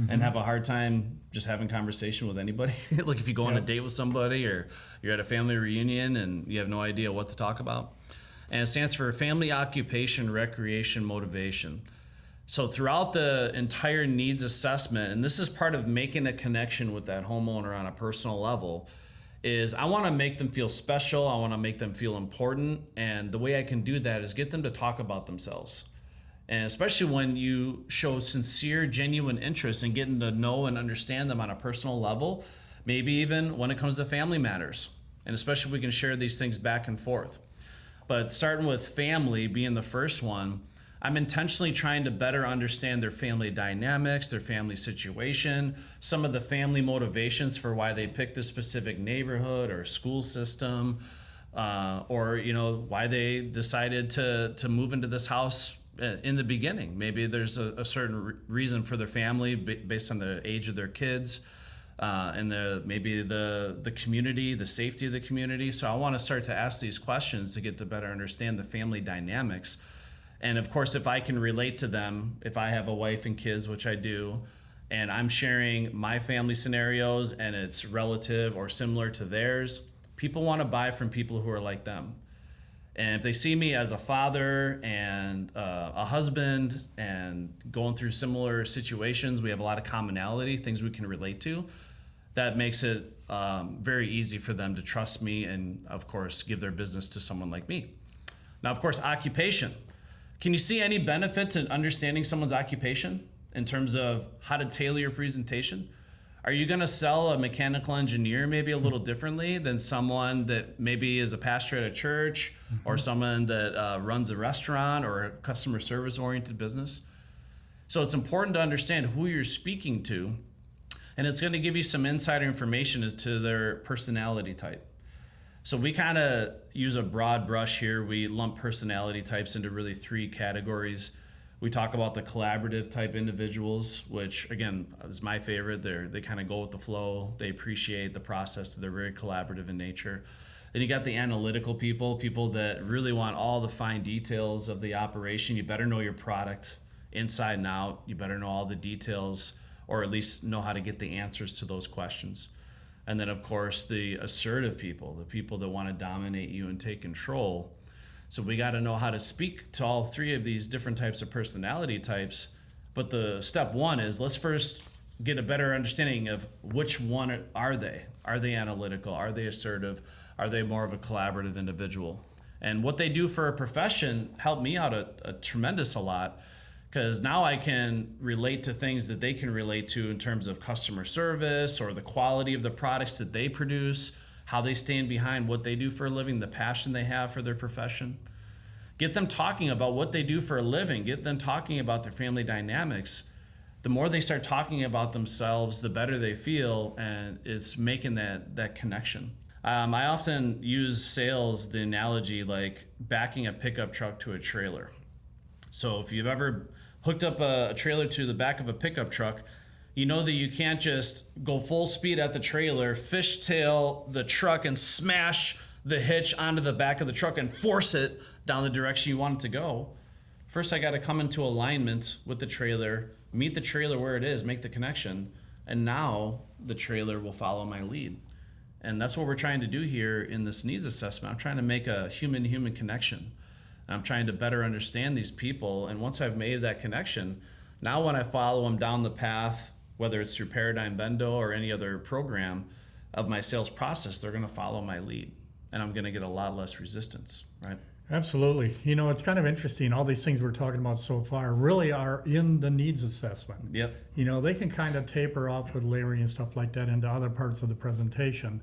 [SPEAKER 1] and have a hard time just having conversation with anybody. Like if you go on a date with somebody or you're at a family reunion and you have no idea what to talk about. And it stands for family, occupation, recreation, motivation. So throughout the entire needs assessment, and this is part of making a connection with that homeowner on a personal level, is I want to make them feel special. I want to make them feel important. And the way I can do that is get them to talk about themselves. And especially when you show sincere, genuine interest in getting to know and understand them on a personal level, maybe even when it comes to family matters. And especially if we can share these things back and forth. But starting with family being the first one, I'm intentionally trying to better understand their family dynamics, their family situation, some of the family motivations for why they picked this specific neighborhood or school system, or you know why they decided to move into this house in the beginning. Maybe there's a certain reason for their family based on the age of their kids. And maybe the community, the safety of the community. So I want to start to ask these questions to get to better understand the family dynamics. And of course, if I can relate to them, if I have a wife and kids, which I do, and I'm sharing my family scenarios and it's relative or similar to theirs, people want to buy from people who are like them. And if they see me as a father and a husband and going through similar situations, we have a lot of commonality, things we can relate to. That makes it very easy for them to trust me and, of course, give their business to someone like me. Now, of course, occupation. Can you see any benefit to understanding someone's occupation? in terms of how to tailor your presentation. Are you going to sell a mechanical engineer maybe a little differently than someone that maybe is a pastor at a church or someone that runs a restaurant or a customer service oriented business? So it's important to understand who you're speaking to, and it's going to give you some insider information as to their personality type. So we kind of use a broad brush here. We lump personality types into really 3 categories. We talk about the collaborative type individuals, which again is my favorite. They kind of go with the flow. They appreciate the process. They're very collaborative in nature. Then you got the analytical people that really want all the fine details of the operation. You better know your product inside and out. You better know all the details, or at least know how to get the answers to those questions. And then of course the assertive people, the people that want to dominate you and take control. So we got to know how to speak to all 3 of these different types of personality types. But the step 1 is, let's first get a better understanding of which one are they. Are they analytical? Are they assertive? Are they more of a collaborative individual? And what they do for a profession helped me out a tremendous a lot, because now I can relate to things that they can relate to in terms of customer service or the quality of the products that they produce, how they stand behind what they do for a living, the passion they have for their profession. Get them talking about what they do for a living. Get them talking about their family dynamics. The more they start talking about themselves, the better they feel, and it's making that connection. I often use sales, the analogy like backing a pickup truck to a trailer. So if you've ever hooked up a trailer to the back of a pickup truck, you know that you can't just go full speed at the trailer, fishtail the truck and smash the hitch onto the back of the truck and force it down the direction you want it to go. First, I got to come into alignment with the trailer, meet the trailer where it is, make the connection, and now the trailer will follow my lead. And that's what we're trying to do here in this needs assessment. I'm trying to make a human-human connection. I'm trying to better understand these people, and once I've made that connection, now when I follow them down the path, whether it's through Paradigm Bendo or any other program of my sales process, they're going to follow my lead, and I'm going to get a lot less resistance, right?
[SPEAKER 2] Absolutely. You know, it's kind of interesting. All these things we're talking about so far really are in the needs assessment.
[SPEAKER 1] Yep.
[SPEAKER 2] You know, they can kind of taper off with Larry and stuff like that into other parts of the presentation,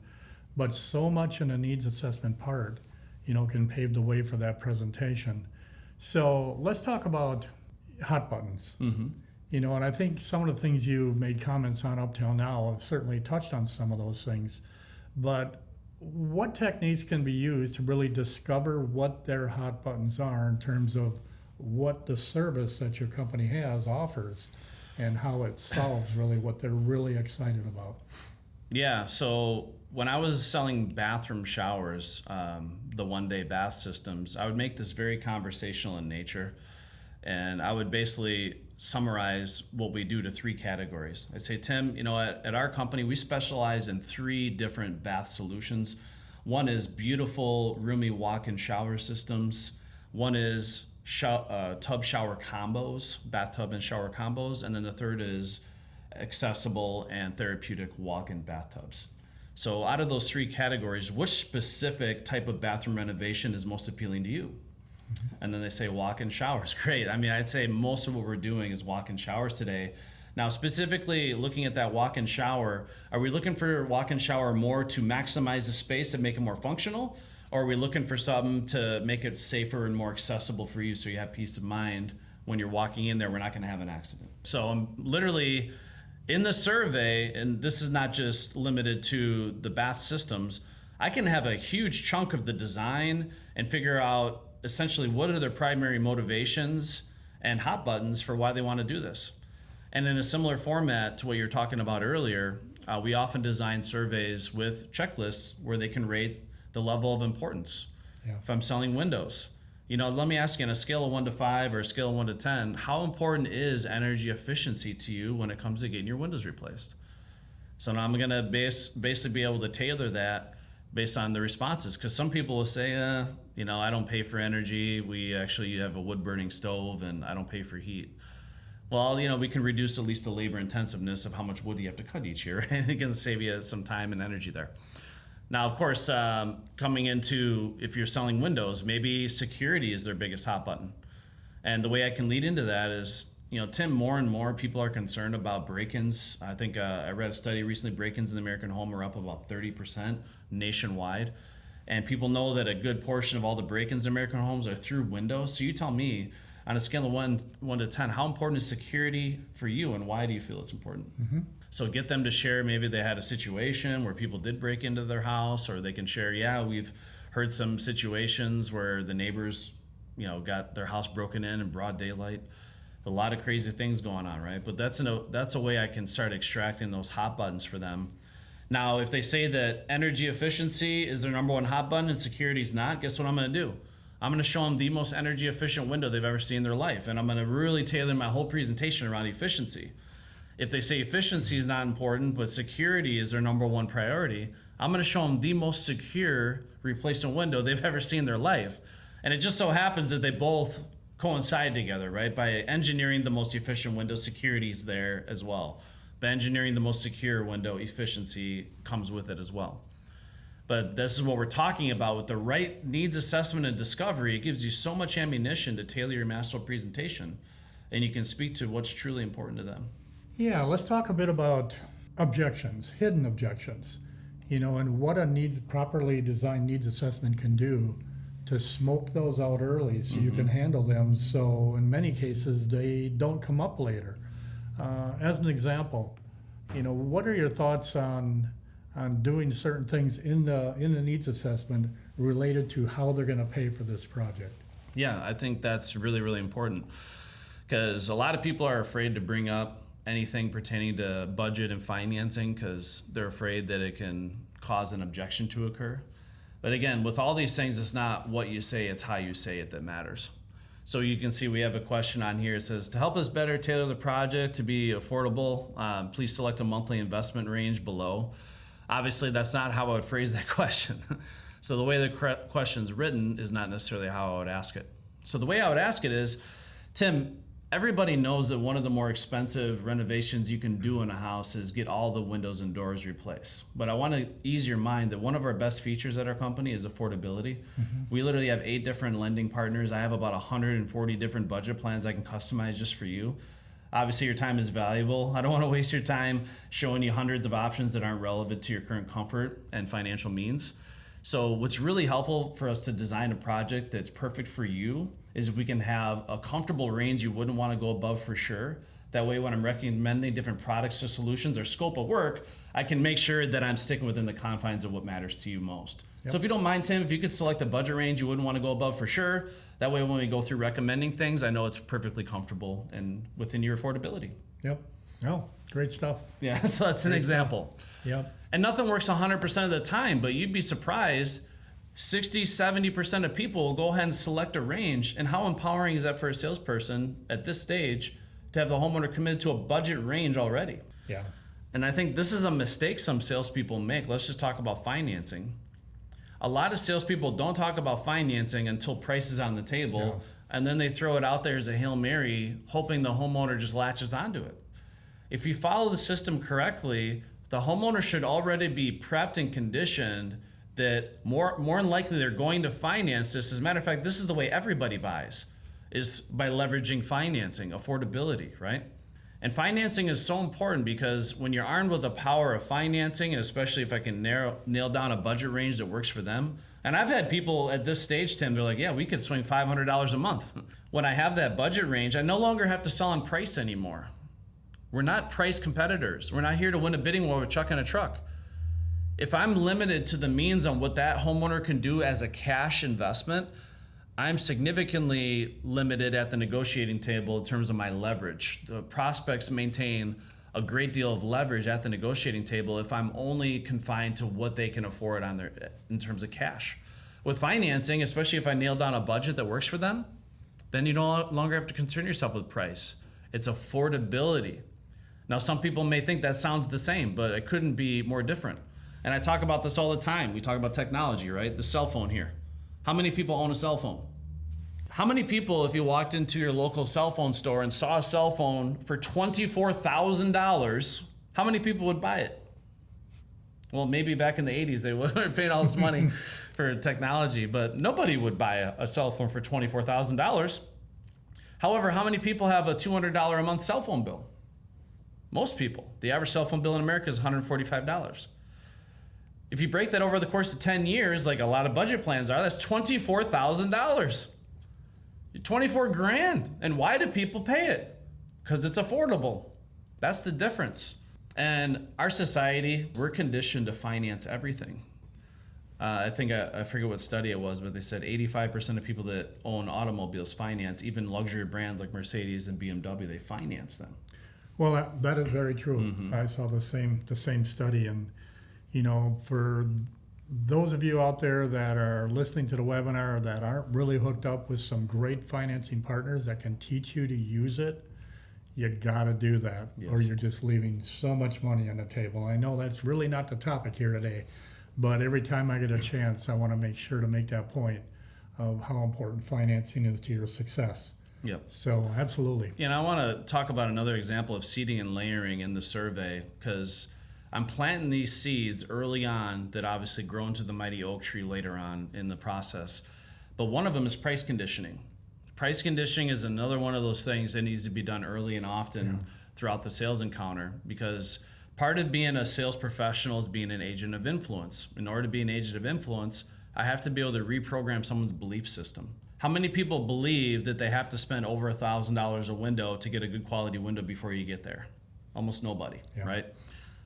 [SPEAKER 2] but so much in the needs assessment part, you know, can pave the way for that presentation. So let's talk about hot buttons.
[SPEAKER 1] Mm-hmm.
[SPEAKER 2] You know, and I think some of the things you made comments on up till now have certainly touched on some of those things. But what techniques can be used to really discover what their hot buttons are in terms of what the service that your company has offers and how it solves really what they're really excited about?
[SPEAKER 1] Yeah, so when I was selling bathroom showers, the one-day bath systems, I would make this very conversational in nature. And I would basically summarize what we do to 3 categories. I'd say, Tim, you know, at our company, we specialize in 3 different bath solutions. One is beautiful, roomy walk-in shower systems. One is tub shower combos, bathtub and shower combos. And then the third is accessible and therapeutic walk-in bathtubs. So out of those 3 categories, which specific type of bathroom renovation is most appealing to you? And then they say walk-in showers. Great. I mean, I'd say most of what we're doing is walk-in showers today. Now, specifically looking at that walk-in shower, are we looking for walk-in shower more to maximize the space and make it more functional? Or are we looking for something to make it safer and more accessible for you so you have peace of mind when you're walking in there, we're not going to have an accident? So I'm literally in the survey, and this is not just limited to the bath systems, I can have a huge chunk of the design and figure out essentially what are their primary motivations and hot buttons for why they want to do this. And in a similar format to what you're talking about earlier, we often design surveys with checklists where they can rate the level of importance.
[SPEAKER 2] Yeah.
[SPEAKER 1] If I'm selling windows, you know, let me ask you on a scale of 1 to 5 or a scale of 1 to 10, how important is energy efficiency to you when it comes to getting your windows replaced? So now I'm going to basically be able to tailor that based on the responses, because some people will say, you know, I don't pay for energy. We actually have a wood burning stove and I don't pay for heat. Well, you know, we can reduce at least the labor intensiveness of how much wood you have to cut each year, and it can save you some time and energy there. Now, of course, coming into, if you're selling windows, maybe security is their biggest hot button. And the way I can lead into that is, Tim, more and more people are concerned about break-ins. I think I read a study recently, break-ins in the American home are up about 30% nationwide. And people know that a good portion of all the break-ins in American homes are through windows. So you tell me, on a scale of 1 to 10, how important is security for you, and why do you feel it's important? So get them to share, maybe they had a situation where people did break into their house, or they can share, yeah, we've heard some situations where the neighbors, got their house broken in broad daylight. A lot of crazy things going on, right? But that's a way I can start extracting those hot buttons for them. Now, if they say that energy efficiency is their number one hot button and security is not, guess what I'm going to do? I'm going to show them the most energy efficient window they've ever seen in their life, and I'm going to really tailor my whole presentation around efficiency. If they say efficiency is not important, but security is their number one priority, I'm going to show them the most secure replacement window they've ever seen in their life. And it just so happens that they both coincide together, right? By engineering the most efficient window, security is there as well. By engineering the most secure window, efficiency comes with it as well. But this is what we're talking about. With the right needs assessment and discovery, it gives you so much ammunition to tailor your master presentation, and you can speak to what's truly important to them.
[SPEAKER 2] Yeah, let's talk a bit about objections, hidden objections, and what a properly designed needs assessment can do to smoke those out early so you can handle them. So in many cases, they don't come up later. As an example, what are your thoughts on doing certain things in the needs assessment related to how they're going to pay for this project?
[SPEAKER 1] Yeah, I think that's really, really important, because a lot of people are afraid to bring up anything pertaining to budget and financing because they're afraid that it can cause an objection to occur. But again, with all these things, it's not what you say, it's how you say it that matters. So you can see we have a question on here. It says, to help us better tailor the project to be affordable, please select a monthly investment range below. Obviously, that's not how I would phrase that question. So the way the question's written is not necessarily how I would ask it. So the way I would ask it is, Tim, everybody knows that one of the more expensive renovations you can do in a house is get all the windows and doors replaced. But I want to ease your mind that one of our best features at our company is affordability. We literally have 8 different lending partners. I have about 140 different budget plans I can customize just for you. Obviously, your time is valuable. I don't want to waste your time showing you hundreds of options that aren't relevant to your current comfort and financial means. So what's really helpful for us to design a project that's perfect for you is if we can have a comfortable range you wouldn't want to go above for sure. That way, when I'm recommending different products or solutions or scope of work, I can make sure that I'm sticking within the confines of what matters to you most. So if you don't mind, Tim, if you could select a budget range you wouldn't want to go above for sure, that way when we go through recommending things, I know it's perfectly comfortable and within your affordability.
[SPEAKER 2] Yep. Oh, great stuff.
[SPEAKER 1] Yeah, so that's an example.
[SPEAKER 2] Yep.
[SPEAKER 1] And nothing works 100% of the time, but you'd be surprised 60-70% of people will go ahead and select a range. And how empowering is that for a salesperson at this stage to have the homeowner committed to a budget range already?
[SPEAKER 2] Yeah.
[SPEAKER 1] And I think this is a mistake some salespeople make. Let's just talk about financing. A lot of salespeople don't talk about financing until price is on the table, and then they throw it out there as a Hail Mary, hoping the homeowner just latches onto it. If you follow the system correctly, the homeowner should already be prepped and conditioned that more than likely they're going to finance this. As a matter of fact, this is the way everybody buys, is by leveraging financing, affordability, right? And financing is so important because when you're armed with the power of financing, and especially if I can nail down a budget range that works for them. And I've had people at this stage, Tim, they're like, yeah, we could swing $500 a month. When I have that budget range, I no longer have to sell on price anymore. We're not price competitors. We're not here to win a bidding war with Chuck and a truck. If I'm limited to the means on what that homeowner can do as a cash investment, I'm significantly limited at the negotiating table in terms of my leverage. The prospects maintain a great deal of leverage at the negotiating table if I'm only confined to what they can afford in terms of cash. With financing, especially if I nail down a budget that works for them, then you no longer have to concern yourself with price. It's affordability. Now, some people may think that sounds the same, but it couldn't be more different. And I talk about this all the time. We talk about technology, right? The cell phone here. How many people own a cell phone? How many people, if you walked into your local cell phone store and saw a cell phone for $24,000, how many people would buy it? Well, maybe back in the 80s, they would have paid all this money for technology, but nobody would buy a cell phone for $24,000. However, how many people have a $200 a month cell phone bill? Most people. The average cell phone bill in America is $145. If you break that over the course of 10 years, like a lot of budget plans are, that's $24,000. 24 grand. And why do people pay it? Because it's affordable. That's the difference. And our society, we're conditioned to finance everything. I forget what study it was, but they said 85% of people that own automobiles finance, even luxury brands like Mercedes and BMW, they finance them.
[SPEAKER 2] Well, that is very true. I saw the same study, and for those of you out there that are listening to the webinar that aren't really hooked up with some great financing partners that can teach you to use it, you got to do that, or you're just leaving so much money on the table. I know that's really not the topic here today, but every time I get a chance, I want to make sure to make that point of how important financing is to your success.
[SPEAKER 1] Yep.
[SPEAKER 2] So absolutely.
[SPEAKER 1] I want to talk about another example of seeding and layering in the survey, because I'm planting these seeds early on that obviously grow into the mighty oak tree later on in the process. But one of them is price conditioning. Price conditioning is another one of those things that needs to be done early and often throughout the sales encounter, because part of being a sales professional is being an agent of influence. In order to be an agent of influence, I have to be able to reprogram someone's belief system. How many people believe that they have to spend over $1,000 a window to get a good quality window before you get there? Almost nobody, right?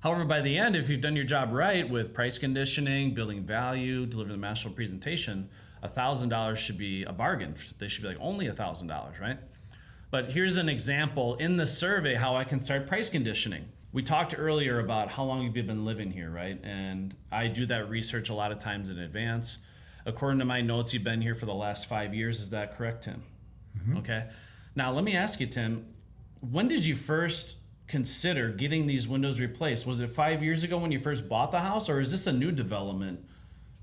[SPEAKER 1] However, by the end, if you've done your job right with price conditioning, building value, delivering the masterful presentation, $1,000 should be a bargain. They should be like only $1,000, right? But here's an example in the survey how I can start price conditioning. We talked earlier about how long have you been living here, right? And I do that research a lot of times in advance. According to my notes, you've been here for the last 5 years. Is that correct, Tim? Okay. Now, let me ask you, Tim, when did you first consider getting these windows replaced? Was it 5 years ago when you first bought the house, or is this a new development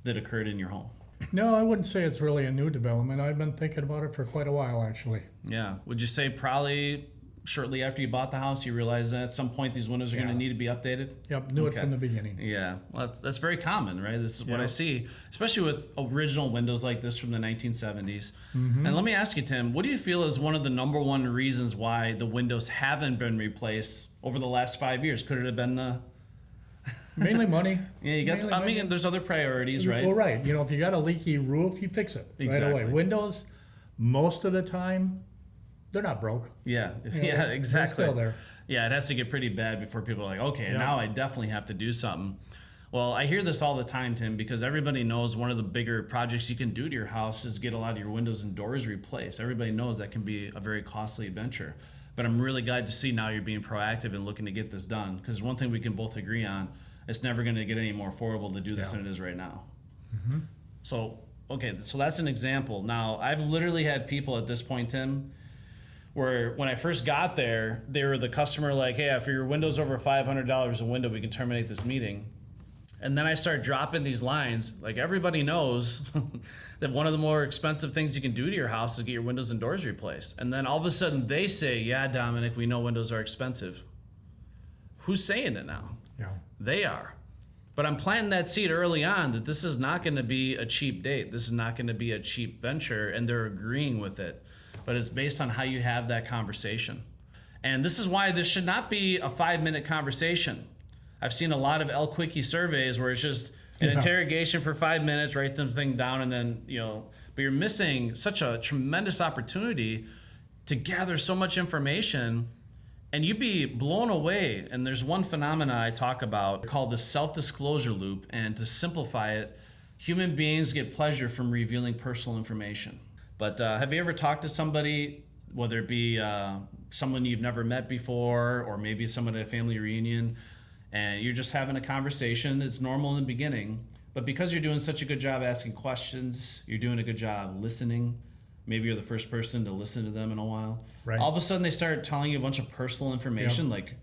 [SPEAKER 1] that occurred in your home?
[SPEAKER 2] No, I wouldn't say it's really a new development. I've been thinking about it for quite a while, actually.
[SPEAKER 1] Yeah. Would you say probably shortly after you bought the house, you realized that at some point these windows are going to need to be updated?
[SPEAKER 2] Yep, knew it from the beginning.
[SPEAKER 1] Yeah, well, that's very common, right? This is what I see, especially with original windows like this from the 1970s. And let me ask you, Tim, what do you feel is one of the number one reasons why the windows haven't been replaced over the last 5 years? Could it have been the...
[SPEAKER 2] Mainly money.
[SPEAKER 1] Yeah, you got. I mean, there's other priorities, right?
[SPEAKER 2] Well, right. If you got a leaky roof, you fix it right away. Windows, most of the time, they're not broke.
[SPEAKER 1] Yeah, yeah, exactly.
[SPEAKER 2] They're still there.
[SPEAKER 1] Yeah, it has to get pretty bad before people are like, okay, now I definitely have to do something. Well, I hear this all the time, Tim, because everybody knows one of the bigger projects you can do to your house is get a lot of your windows and doors replaced. Everybody knows that can be a very costly adventure. But I'm really glad to see now you're being proactive and looking to get this done, because one thing we can both agree on, it's never going to get any more affordable to do this than it is right now. So, okay, so that's an example. Now, I've literally had people at this point, Tim, where when I first got there, they were the customer like, hey, if your window's over $500 a window, we can terminate this meeting. And then I start dropping these lines. Like, everybody knows that one of the more expensive things you can do to your house is get your windows and doors replaced. And then all of a sudden they say, yeah, Dominic, we know windows are expensive. Who's saying it now?
[SPEAKER 2] Yeah.
[SPEAKER 1] They are. But I'm planting that seed early on that this is not going to be a cheap date. This is not going to be a cheap venture, and they're agreeing with it. But it's based on how you have that conversation. And this is why this should not be a 5-minute conversation. I've seen a lot of El Quickie surveys where it's just an interrogation for 5 minutes, write the thing down, and then, but you're missing such a tremendous opportunity to gather so much information. And you'd be blown away. And there's one phenomena I talk about called the self-disclosure loop. And to simplify it, human beings get pleasure from revealing personal information. But have you ever talked to somebody, whether it be someone you've never met before, or maybe someone at a family reunion, and you're just having a conversation? It's normal in the beginning, but because you're doing such a good job asking questions, you're doing a good job listening. Maybe you're the first person to listen to them in a while. Right. All of a sudden, they start telling you a bunch of personal information, like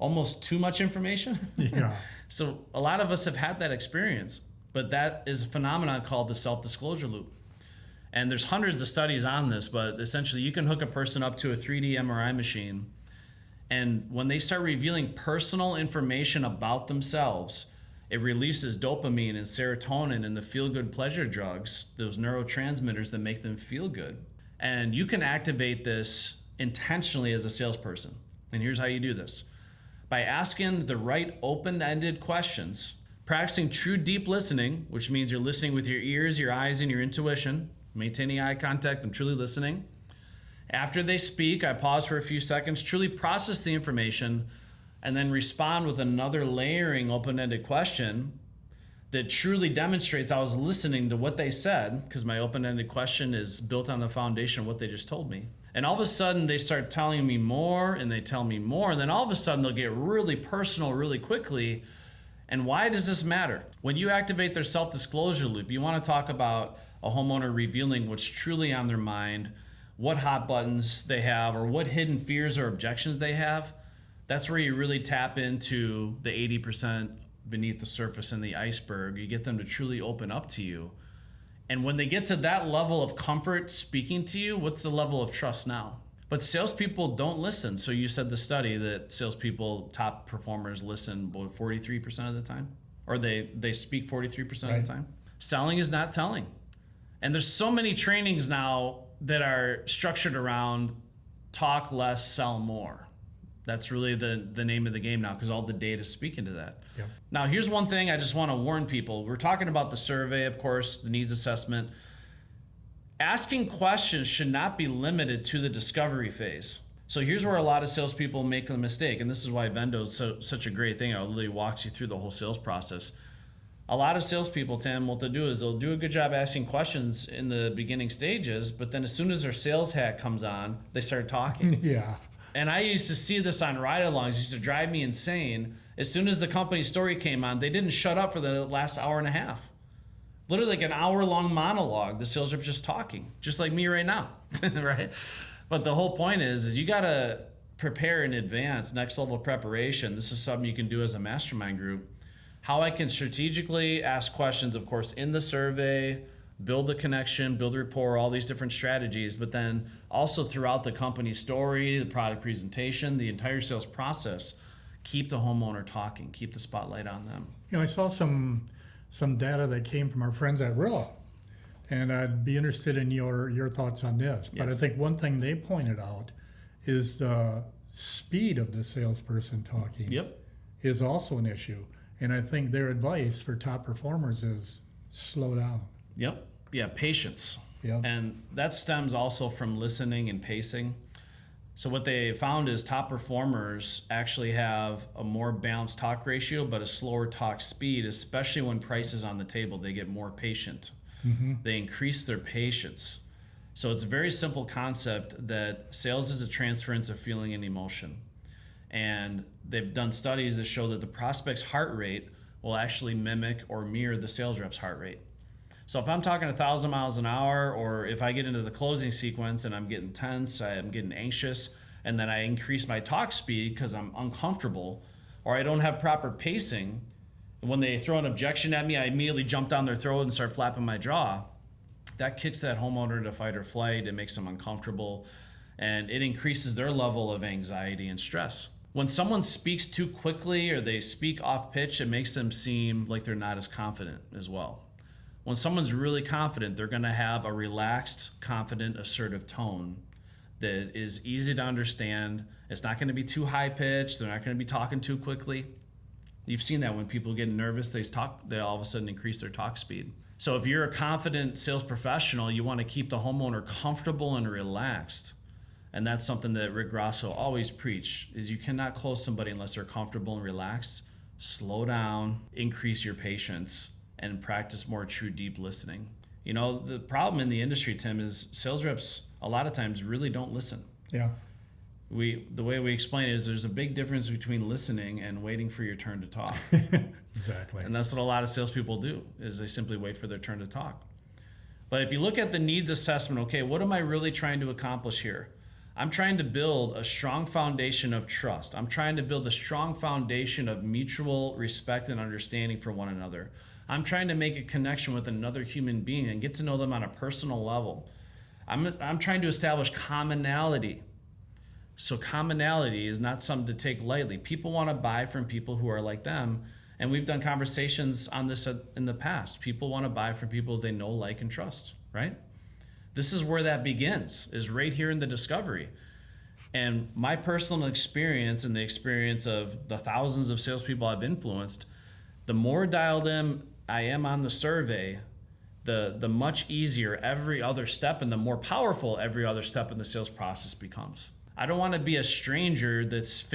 [SPEAKER 1] almost too much information.
[SPEAKER 2] Yeah.
[SPEAKER 1] So a lot of us have had that experience, but that is a phenomenon called the self-disclosure loop. And there's hundreds of studies on this, but essentially you can hook a person up to a 3D MRI machine, and when they start revealing personal information about themselves, it releases dopamine and serotonin and the feel-good pleasure drugs, those neurotransmitters that make them feel good. And you can activate this intentionally as a salesperson. And here's how you do this. By asking the right open-ended questions, practicing true deep listening, which means you're listening with your ears, your eyes, and your intuition, maintaining eye contact and truly listening. After they speak, I pause for a few seconds, truly process the information, and then respond with another layering open-ended question that truly demonstrates I was listening to what they said, because my open-ended question is built on the foundation of what they just told me. And all of a sudden they start telling me more, and they tell me more, and then all of a sudden they'll get really personal really quickly. And why does this matter? When you activate their self-disclosure loop, you want to talk about a homeowner revealing what's truly on their mind, what hot buttons they have, or what hidden fears or objections they have. That's where you really tap into the 80% beneath the surface and the iceberg. You get them to truly open up to you. And when they get to that level of comfort speaking to you, what's the level of trust now? But salespeople don't listen. So you said the study that salespeople, top performers, listen 43% of the time, or they speak 43% of the time. Selling is not telling. And there's so many trainings now that are structured around talk less, sell more. That's really the name of the game now, because all the data is speaking to that.
[SPEAKER 2] Yep.
[SPEAKER 1] Now, here's one thing I just want to warn people. We're talking about the survey, of course, the needs assessment. Asking questions should not be limited to the discovery phase. So here's where a lot of salespeople make a mistake, and this is why Vendo is such a great thing. It really walks you through the whole sales process. A lot of salespeople, Tim, what they'll do is they'll do a good job asking questions in the beginning stages, but then as soon as their sales hat comes on, they start talking.
[SPEAKER 2] Yeah.
[SPEAKER 1] And I used to see this on ride-alongs. It used to drive me insane. As soon as the company story came on, they didn't shut up for the last hour and a half. Literally like an hour-long monologue. The sales rep just talking, just like me right now, right? But the whole point is you got to prepare in advance, next level preparation. This is something you can do as a mastermind group. How I can strategically ask questions, of course, in the survey, build a connection, build a rapport, all these different strategies, but then also throughout the company story, the product presentation, the entire sales process, keep the homeowner talking, keep the spotlight on them.
[SPEAKER 2] I saw some data that came from our friends at Rilla, and I'd be interested in your thoughts on this. But I
[SPEAKER 1] Yes.
[SPEAKER 2] think one thing they pointed out is the speed of the salesperson talking is also an issue. And I think their advice for top performers is slow down.
[SPEAKER 1] Yeah, patience.
[SPEAKER 2] Yep.
[SPEAKER 1] And that stems also from listening and pacing. So what they found is top performers actually have a more balanced talk ratio, but a slower talk speed, especially when price is on the table. They get more patient. They increase their patience. So it's a very simple concept that sales is a transference of feeling and emotion. And they've done studies that show that the prospect's heart rate will actually mimic or mirror the sales rep's heart rate. So if I'm talking 1,000 miles an hour, or if I get into the closing sequence and I'm getting tense, I'm getting anxious, and then I increase my talk speed because I'm uncomfortable, or I don't have proper pacing, and when they throw an objection at me, I immediately jump down their throat and start flapping my jaw. That kicks that homeowner into fight or flight. It makes them uncomfortable, and it increases their level of anxiety and stress. When someone speaks too quickly or they speak off pitch, it makes them seem like they're not as confident as well. When someone's really confident, they're going to have a relaxed, confident, assertive tone that is easy to understand. It's not going to be too high pitched. They're not going to be talking too quickly. You've seen that when people get nervous, they all of a sudden increase their talk speed. So if you're a confident sales professional, you want to keep the homeowner comfortable and relaxed. And that's something that Rick Grasso always preached, is you cannot close somebody unless they're comfortable and relaxed. Slow down, increase your patience, and practice more true deep listening. The problem in the industry, Tim, is sales reps a lot of times really don't listen.
[SPEAKER 2] Yeah.
[SPEAKER 1] The way we explain it is there's a big difference between listening and waiting for your turn to talk.
[SPEAKER 2] Exactly.
[SPEAKER 1] And that's what a lot of salespeople do, is they simply wait for their turn to talk. But if you look at the needs assessment, okay, what am I really trying to accomplish here? I'm trying to build a strong foundation of trust. I'm trying to build a strong foundation of mutual respect and understanding for one another. I'm trying to make a connection with another human being and get to know them on a personal level. I'm trying to establish commonality. So commonality is not something to take lightly. People want to buy from people who are like them. And we've done conversations on this in the past. People want to buy from people they know, like, and trust, right? This is where that begins, is right here in the discovery. And my personal experience and the experience of the thousands of salespeople I've influenced, the more dialed in I am on the survey, the much easier every other step and the more powerful every other step in the sales process becomes. I don't want to be a stranger that's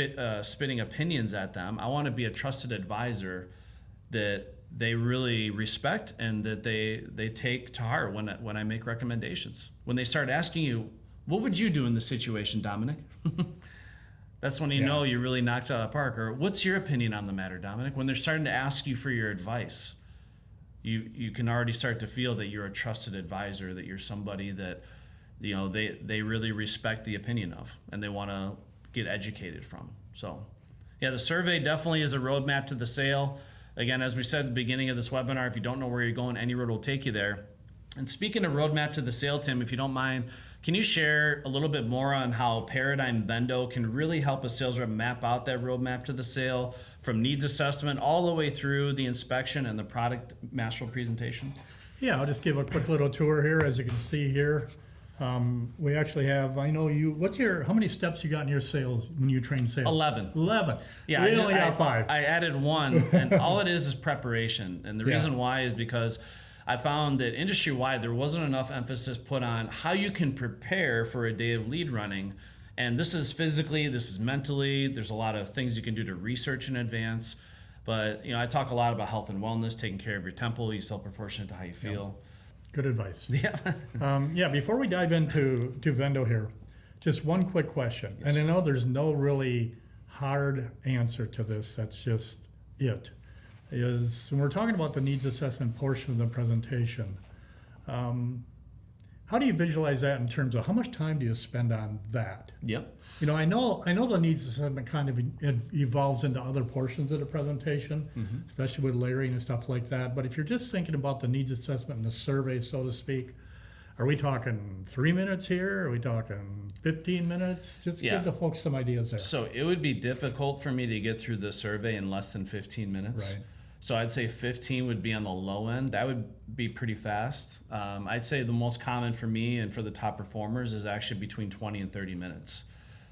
[SPEAKER 1] spitting opinions at them. I want to be a trusted advisor that they really respect and that they take to heart when I make recommendations. When they start asking you, what would you do in this situation, Dominic? That's when you know you really knocked it out of the park. Or what's your opinion on the matter, Dominic? When they're starting to ask you for your advice, you can already start to feel that you're a trusted advisor, that you're somebody that they really respect the opinion of and they want to get educated from. So yeah, the survey definitely is a roadmap to the sale. Again, as we said at the beginning of this webinar, if you don't know where you're going, any road will take you there. And speaking of roadmap to the sale, Tim, if you don't mind, can you share a little bit more on how Paradigm Vendo can really help a sales rep map out that roadmap to the sale from needs assessment all the way through the inspection and the product master presentation?
[SPEAKER 2] Yeah, I'll just give a quick little tour here. As you can see here, we actually have, how many steps you got in your sales when you train sales?
[SPEAKER 1] 11.
[SPEAKER 2] 11.
[SPEAKER 1] Yeah,
[SPEAKER 2] we only got 5.
[SPEAKER 1] I added 1, and all it is preparation. And the reason why is because I found that industry-wide, there wasn't enough emphasis put on how you can prepare for a day of lead running. And this is physically, this is mentally, there's a lot of things you can do to research in advance. But I talk a lot about health and wellness, taking care of your temple, you sell proportionate to how you feel.
[SPEAKER 2] Good advice.
[SPEAKER 1] Yeah.
[SPEAKER 2] Before we dive into Vendo here, just one quick question. Yes. And I know there's no really hard answer to this, that's just it. Is when we're talking about the needs assessment portion of the presentation, how do you visualize that in terms of how much time do you spend on that?
[SPEAKER 1] Yep.
[SPEAKER 2] I know the needs assessment kind of evolves into other portions of the presentation, especially with layering and stuff like that. But if you're just thinking about the needs assessment and the survey, so to speak, are we talking 3 minutes here? Are we talking 15 minutes? Just give the folks some ideas there.
[SPEAKER 1] So it would be difficult for me to get through the survey in less than 15 minutes.
[SPEAKER 2] Right.
[SPEAKER 1] So I'd say 15 would be on the low end. That would be pretty fast. I'd say the most common for me and for the top performers is actually between 20 and 30 minutes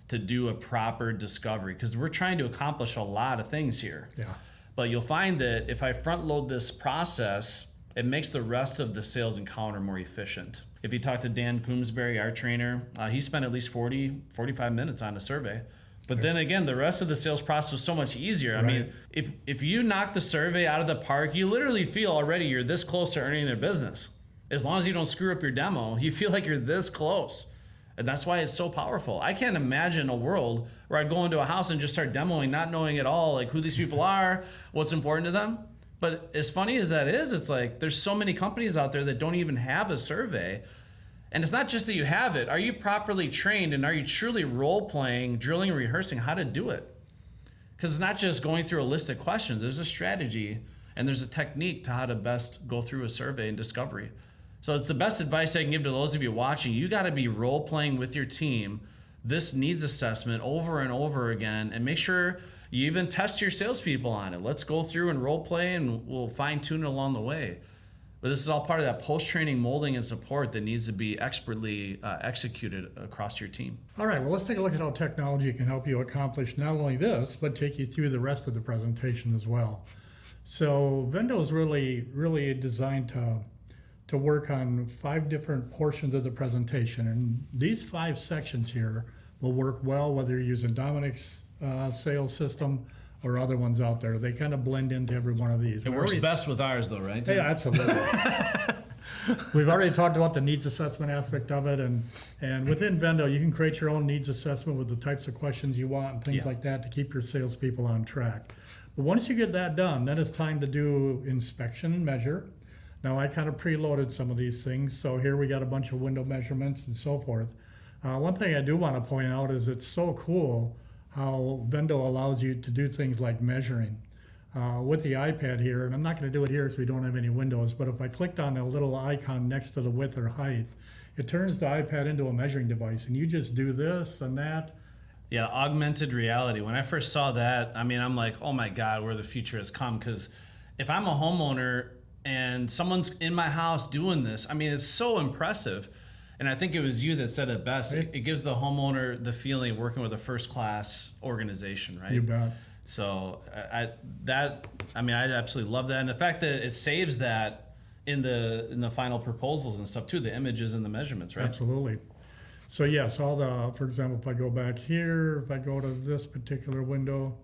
[SPEAKER 1] to do a proper discovery, because we're trying to accomplish a lot of things here.
[SPEAKER 2] Yeah.
[SPEAKER 1] But you'll find that if I front load this process, it makes the rest of the sales encounter more efficient. If you talk to Dan Coombsbury, our trainer, he spent at least 45 minutes on a survey. But then again, the rest of the sales process was so much easier. I mean, if you knock the survey out of the park, you literally feel already you're this close to earning their business. As long as you don't screw up your demo, you feel like you're this close. And that's why it's so powerful. I can't imagine a world where I'd go into a house and just start demoing, not knowing at all like who these people are, what's important to them. But as funny as that is, it's like there's so many companies out there that don't even have a survey. And it's not just that you have it. Are you properly trained, and are you truly role-playing, drilling and rehearsing how to do it? Because it's not just going through a list of questions. There's a strategy and there's a technique to how to best go through a survey and discovery. So it's the best advice I can give to those of you watching. You got to be role-playing with your team this needs assessment over and over again, and make sure you even test your salespeople on it. Let's go through and role-play, and we'll fine-tune it along the way. But this is all part of that post-training molding and support that needs to be expertly executed across your team.
[SPEAKER 2] All right, well, let's take a look at how technology can help you accomplish not only this, but take you through the rest of the presentation as well. So Vendo is really designed to work on 5 different portions of the presentation. And these 5 sections here will work well whether you're using Dominic's sales system or other ones out there. They kind of blend into every one of these.
[SPEAKER 1] It works best with ours though, right?
[SPEAKER 2] Yeah, absolutely. We've already talked about the needs assessment aspect of it, and within Vendo, you can create your own needs assessment with the types of questions you want and things like that to keep your salespeople on track. But once you get that done, then it's time to do inspection and measure. Now, I kind of preloaded some of these things, so here we got a bunch of window measurements and so forth. One thing I do want to point out is it's so cool how Vendo allows you to do things like measuring. With the iPad here, and I'm not going to do it here so we don't have any windows, but if I clicked on a little icon next to the width or height, it turns the iPad into a measuring device, and you just do this and that.
[SPEAKER 1] Yeah, augmented reality. When I first saw that, I mean, I'm like, oh my God, where the future has come. Because if I'm a homeowner and someone's in my house doing this, I mean, it's so impressive. And I think it was you that said it best. It gives the homeowner the feeling of working with a first-class organization, right?
[SPEAKER 2] You bet.
[SPEAKER 1] So I absolutely love that, and the fact that it saves that in the final proposals and stuff too, the images and the measurements, right?
[SPEAKER 2] Absolutely. So yes, for example, if I go back here, if I go to this particular window,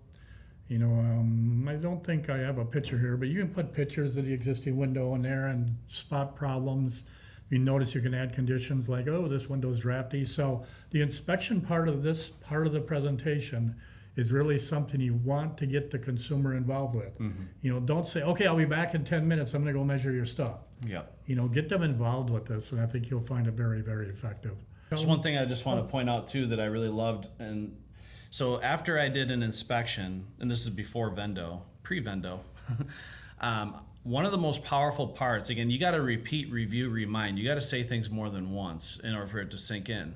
[SPEAKER 2] I don't think I have a picture here, but you can put pictures of the existing window in there and spot problems. You notice you can add conditions like, oh, this window's drafty. So the inspection part of this part of the presentation is really something you want to get the consumer involved with. Mm-hmm. Don't say, okay, I'll be back in 10 minutes. I'm going to go measure your stuff.
[SPEAKER 1] Yeah.
[SPEAKER 2] Get them involved with this, and I think you'll find it very, very effective.
[SPEAKER 1] Just one thing I just want to point out too that I really loved, and so after I did an inspection, and this is before Vendo, pre-Vendo, one of the most powerful parts, again, you got to repeat, review, remind. You got to say things more than once in order for it to sink in.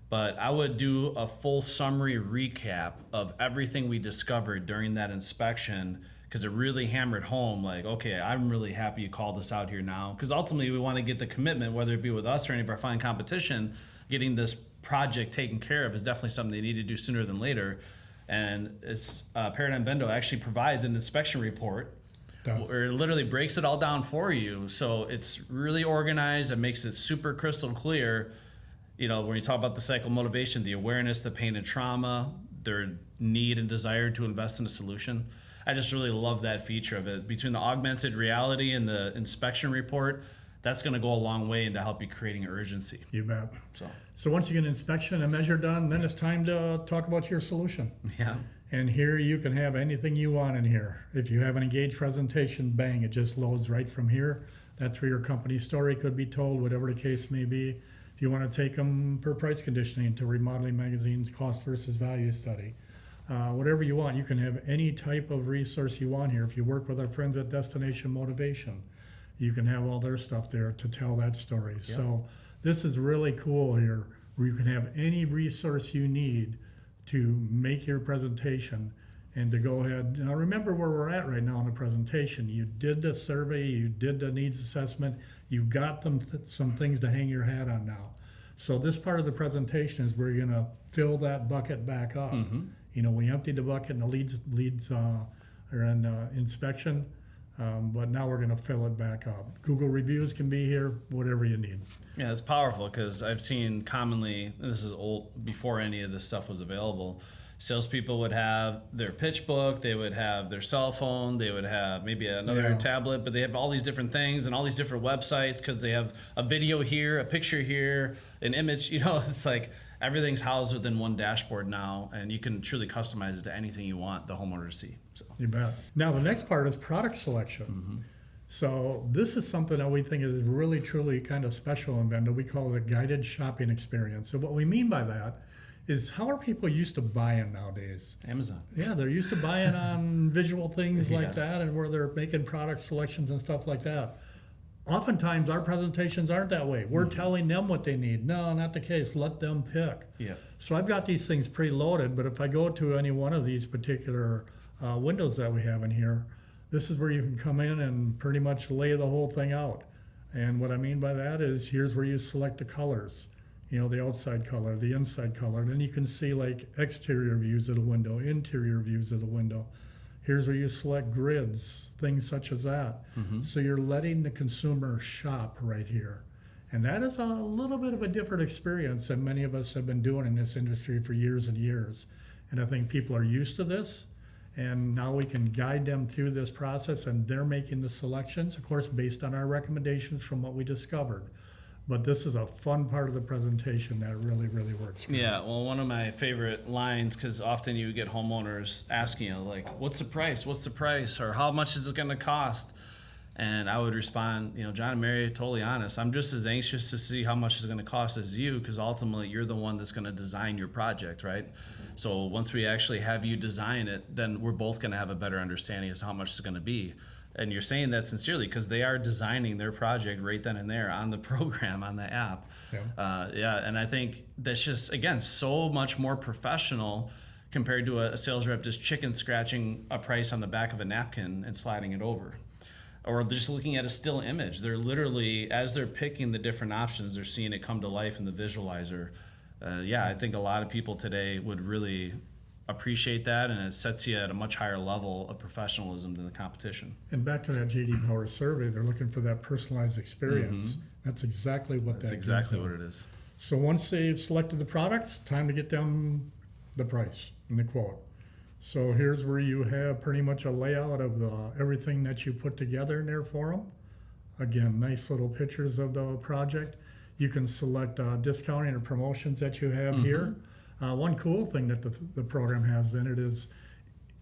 [SPEAKER 1] But I would do a full summary recap of everything we discovered during that inspection, because it really hammered home, like, okay, I'm really happy you called us out here now, because ultimately we want to get the commitment, whether it be with us or any of our fine competition. Getting this project taken care of is definitely something they need to do sooner than later. And it's Paradigm Vendo actually provides an inspection report where it literally breaks it all down for you. So it's really organized. It makes it super crystal clear. When you talk about the cycle motivation, the awareness, the pain and trauma, their need and desire to invest in a solution. I just really love that feature of it. Between the augmented reality and the inspection report, that's going to go a long way into help you creating urgency.
[SPEAKER 2] You bet. So once you get an inspection and measure done, then it's time to talk about your solution.
[SPEAKER 1] Yeah.
[SPEAKER 2] And here you can have anything you want in here. If you have an engaged presentation, bang, it just loads right from here. That's where your company story could be told, whatever the case may be. If you want to take them per price conditioning to Remodeling Magazine's cost versus value study, whatever you want, you can have any type of resource you want here. If you work with our friends at Destination Motivation, you can have all their stuff there to tell that story. Yep. So this is really cool here, where you can have any resource you need to make your presentation and to go ahead. Now remember where we're at right now in the presentation. You did the survey, you did the needs assessment, you got them some things to hang your hat on now. So this part of the presentation is where you're gonna fill that bucket back up. Mm-hmm. We emptied the bucket in the leads or in inspection. But now we're going to fill it back up. Google reviews can be here, whatever you need.
[SPEAKER 1] Yeah, it's powerful, because I've seen commonly, and this is old, before any of this stuff was available, salespeople would have their pitch book, they would have their cell phone, they would have maybe another tablet, but they have all these different things and all these different websites because they have a video here, a picture here, an image. It's like everything's housed within one dashboard now, and you can truly customize it to anything you want the homeowner to see. So.
[SPEAKER 2] You bet. Now the next part is product selection. Mm-hmm. So this is something that we think is really, truly kind of special in Vendo. We call it a guided shopping experience. So what we mean by that is, how are people used to buying nowadays?
[SPEAKER 1] Amazon.
[SPEAKER 2] Yeah, they're used to buying on visual things like that, and where they're making product selections and stuff like that. Oftentimes our presentations aren't that way. We're telling them what they need. No, not the case. Let them pick.
[SPEAKER 1] Yeah.
[SPEAKER 2] So I've got these things preloaded, but if I go to any one of these particular windows that we have in here, this is where you can come in and pretty much lay the whole thing out. And what I mean by that is, here's where you select the colors. The outside color, the inside color. Then you can see like exterior views of the window, interior views of the window. Here's where you select grids, things such as that. Mm-hmm. So you're letting the consumer shop right here. And that is a little bit of a different experience than many of us have been doing in this industry for years and years. And I think people are used to this. And now we can guide them through this process, and they're making the selections, of course, based on our recommendations from what we discovered. But this is a fun part of the presentation that really, really works.
[SPEAKER 1] Yeah, well, one of my favorite lines, because often you get homeowners asking, like, what's the price? What's the price? Or how much is it going to cost? And I would respond, John and Mary, totally honest. I'm just as anxious to see how much it's going to cost as you, because ultimately you're the one that's going to design your project, right? So once we actually have you design it, then we're both going to have a better understanding as to how much it's going to be. And you're saying that sincerely, because they are designing their project right then and there on the program, on the app. Yeah. And I think that's just, again, so much more professional compared to a sales rep just chicken scratching a price on the back of a napkin and sliding it over. or just looking at a still image. They're literally, as they're picking the different options, they're seeing it come to life in the visualizer. I think a lot of people today would really appreciate that, and it sets you at a much higher level of professionalism than the competition.
[SPEAKER 2] And back to that J.D. Power survey, they're looking for that personalized experience. That's exactly what
[SPEAKER 1] That's
[SPEAKER 2] that
[SPEAKER 1] exactly
[SPEAKER 2] gives
[SPEAKER 1] what
[SPEAKER 2] them.
[SPEAKER 1] it is.
[SPEAKER 2] So once they've selected the products, time to get them the price and the quote. So here's where you have pretty much a layout of everything that you put together in there for them. Again, nice little pictures of the project. You can select discounting or promotions that you have here. One cool thing that the program has in it is,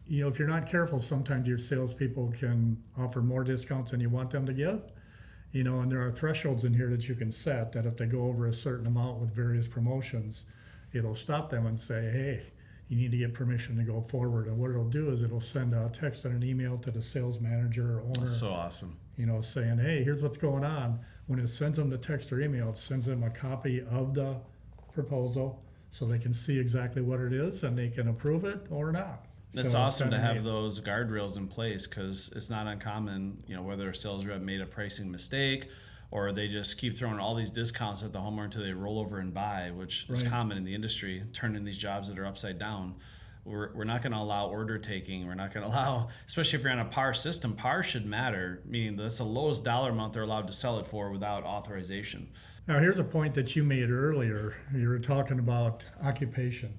[SPEAKER 2] if you're not careful, sometimes your salespeople can offer more discounts than you want them to give. And there are thresholds in here that you can set that if they go over a certain amount with various promotions, it'll stop them and say, hey, you need to get permission to go forward. And what it'll do is it'll send a text and an email to the sales manager or owner,
[SPEAKER 1] That's so awesome.
[SPEAKER 2] saying, hey, here's what's going on. When it sends them the text or email, it sends them a copy of the proposal so they can see exactly what it is and they can approve it or not.
[SPEAKER 1] It's
[SPEAKER 2] So
[SPEAKER 1] awesome to
[SPEAKER 2] instead of
[SPEAKER 1] have those guardrails in place, because it's not uncommon, whether a sales rep made a pricing mistake or they just keep throwing all these discounts at the homeowner until they roll over and buy, which is
[SPEAKER 2] Right.
[SPEAKER 1] common in the industry, turning these jobs that are upside down. We're not going to allow order taking. We're not going to allow, especially if you're on a PAR system. PAR should matter, meaning that's the lowest dollar amount they're allowed to sell it for without authorization.
[SPEAKER 2] Now, here's a point that you made earlier. You were talking about occupation,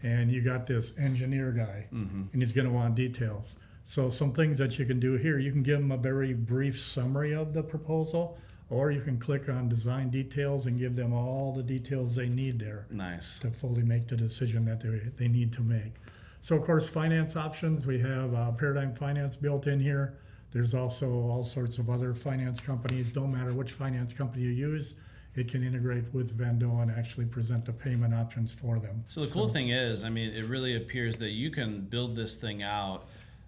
[SPEAKER 2] and you got this engineer guy, and he's going to want details. So some things that you can do here, you can give them a very brief summary of the proposal, or you can click on design details and give them all the details they need there
[SPEAKER 1] Nice.
[SPEAKER 2] to fully make the decision that they need to make. So of course, finance options, we have Paradigm Finance built in here. There's also all sorts of other finance companies. Don't matter which finance company you use, it can integrate with Vendo and actually present the payment options for them.
[SPEAKER 1] So the cool thing is, it really appears that you can build this thing out.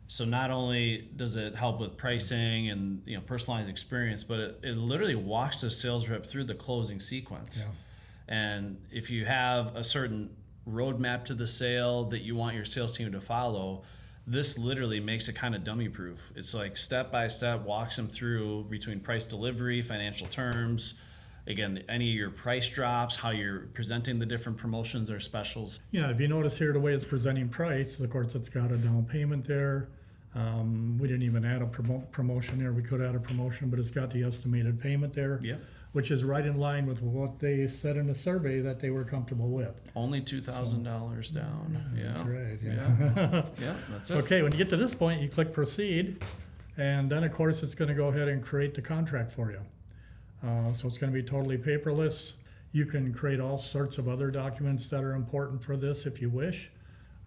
[SPEAKER 1] So not only does it help with pricing and personalized experience, but it literally walks the sales rep through the closing sequence.
[SPEAKER 2] Yeah.
[SPEAKER 1] And if you have a certain roadmap to the sale that you want your sales team to follow, this literally makes it kind of dummy proof. It's like step by step walks them through between price delivery, financial terms, again, any of your price drops, how you're presenting the different promotions or specials.
[SPEAKER 2] Yeah, if you notice here the way it's presenting price, of course it's got a down payment there. We didn't even add a promotion there. We could add a promotion, but it's got the estimated payment there,
[SPEAKER 1] Yep.
[SPEAKER 2] which is right in line with what they said in the survey that they were comfortable with.
[SPEAKER 1] Only $2,000 down. Yeah.
[SPEAKER 2] That's right.
[SPEAKER 1] Yeah. Yeah, that's it.
[SPEAKER 2] Okay, when you get to this point, you click proceed, and then of course it's going to go ahead and create the contract for you. So it's going to be totally paperless. You can create all sorts of other documents that are important for this if you wish,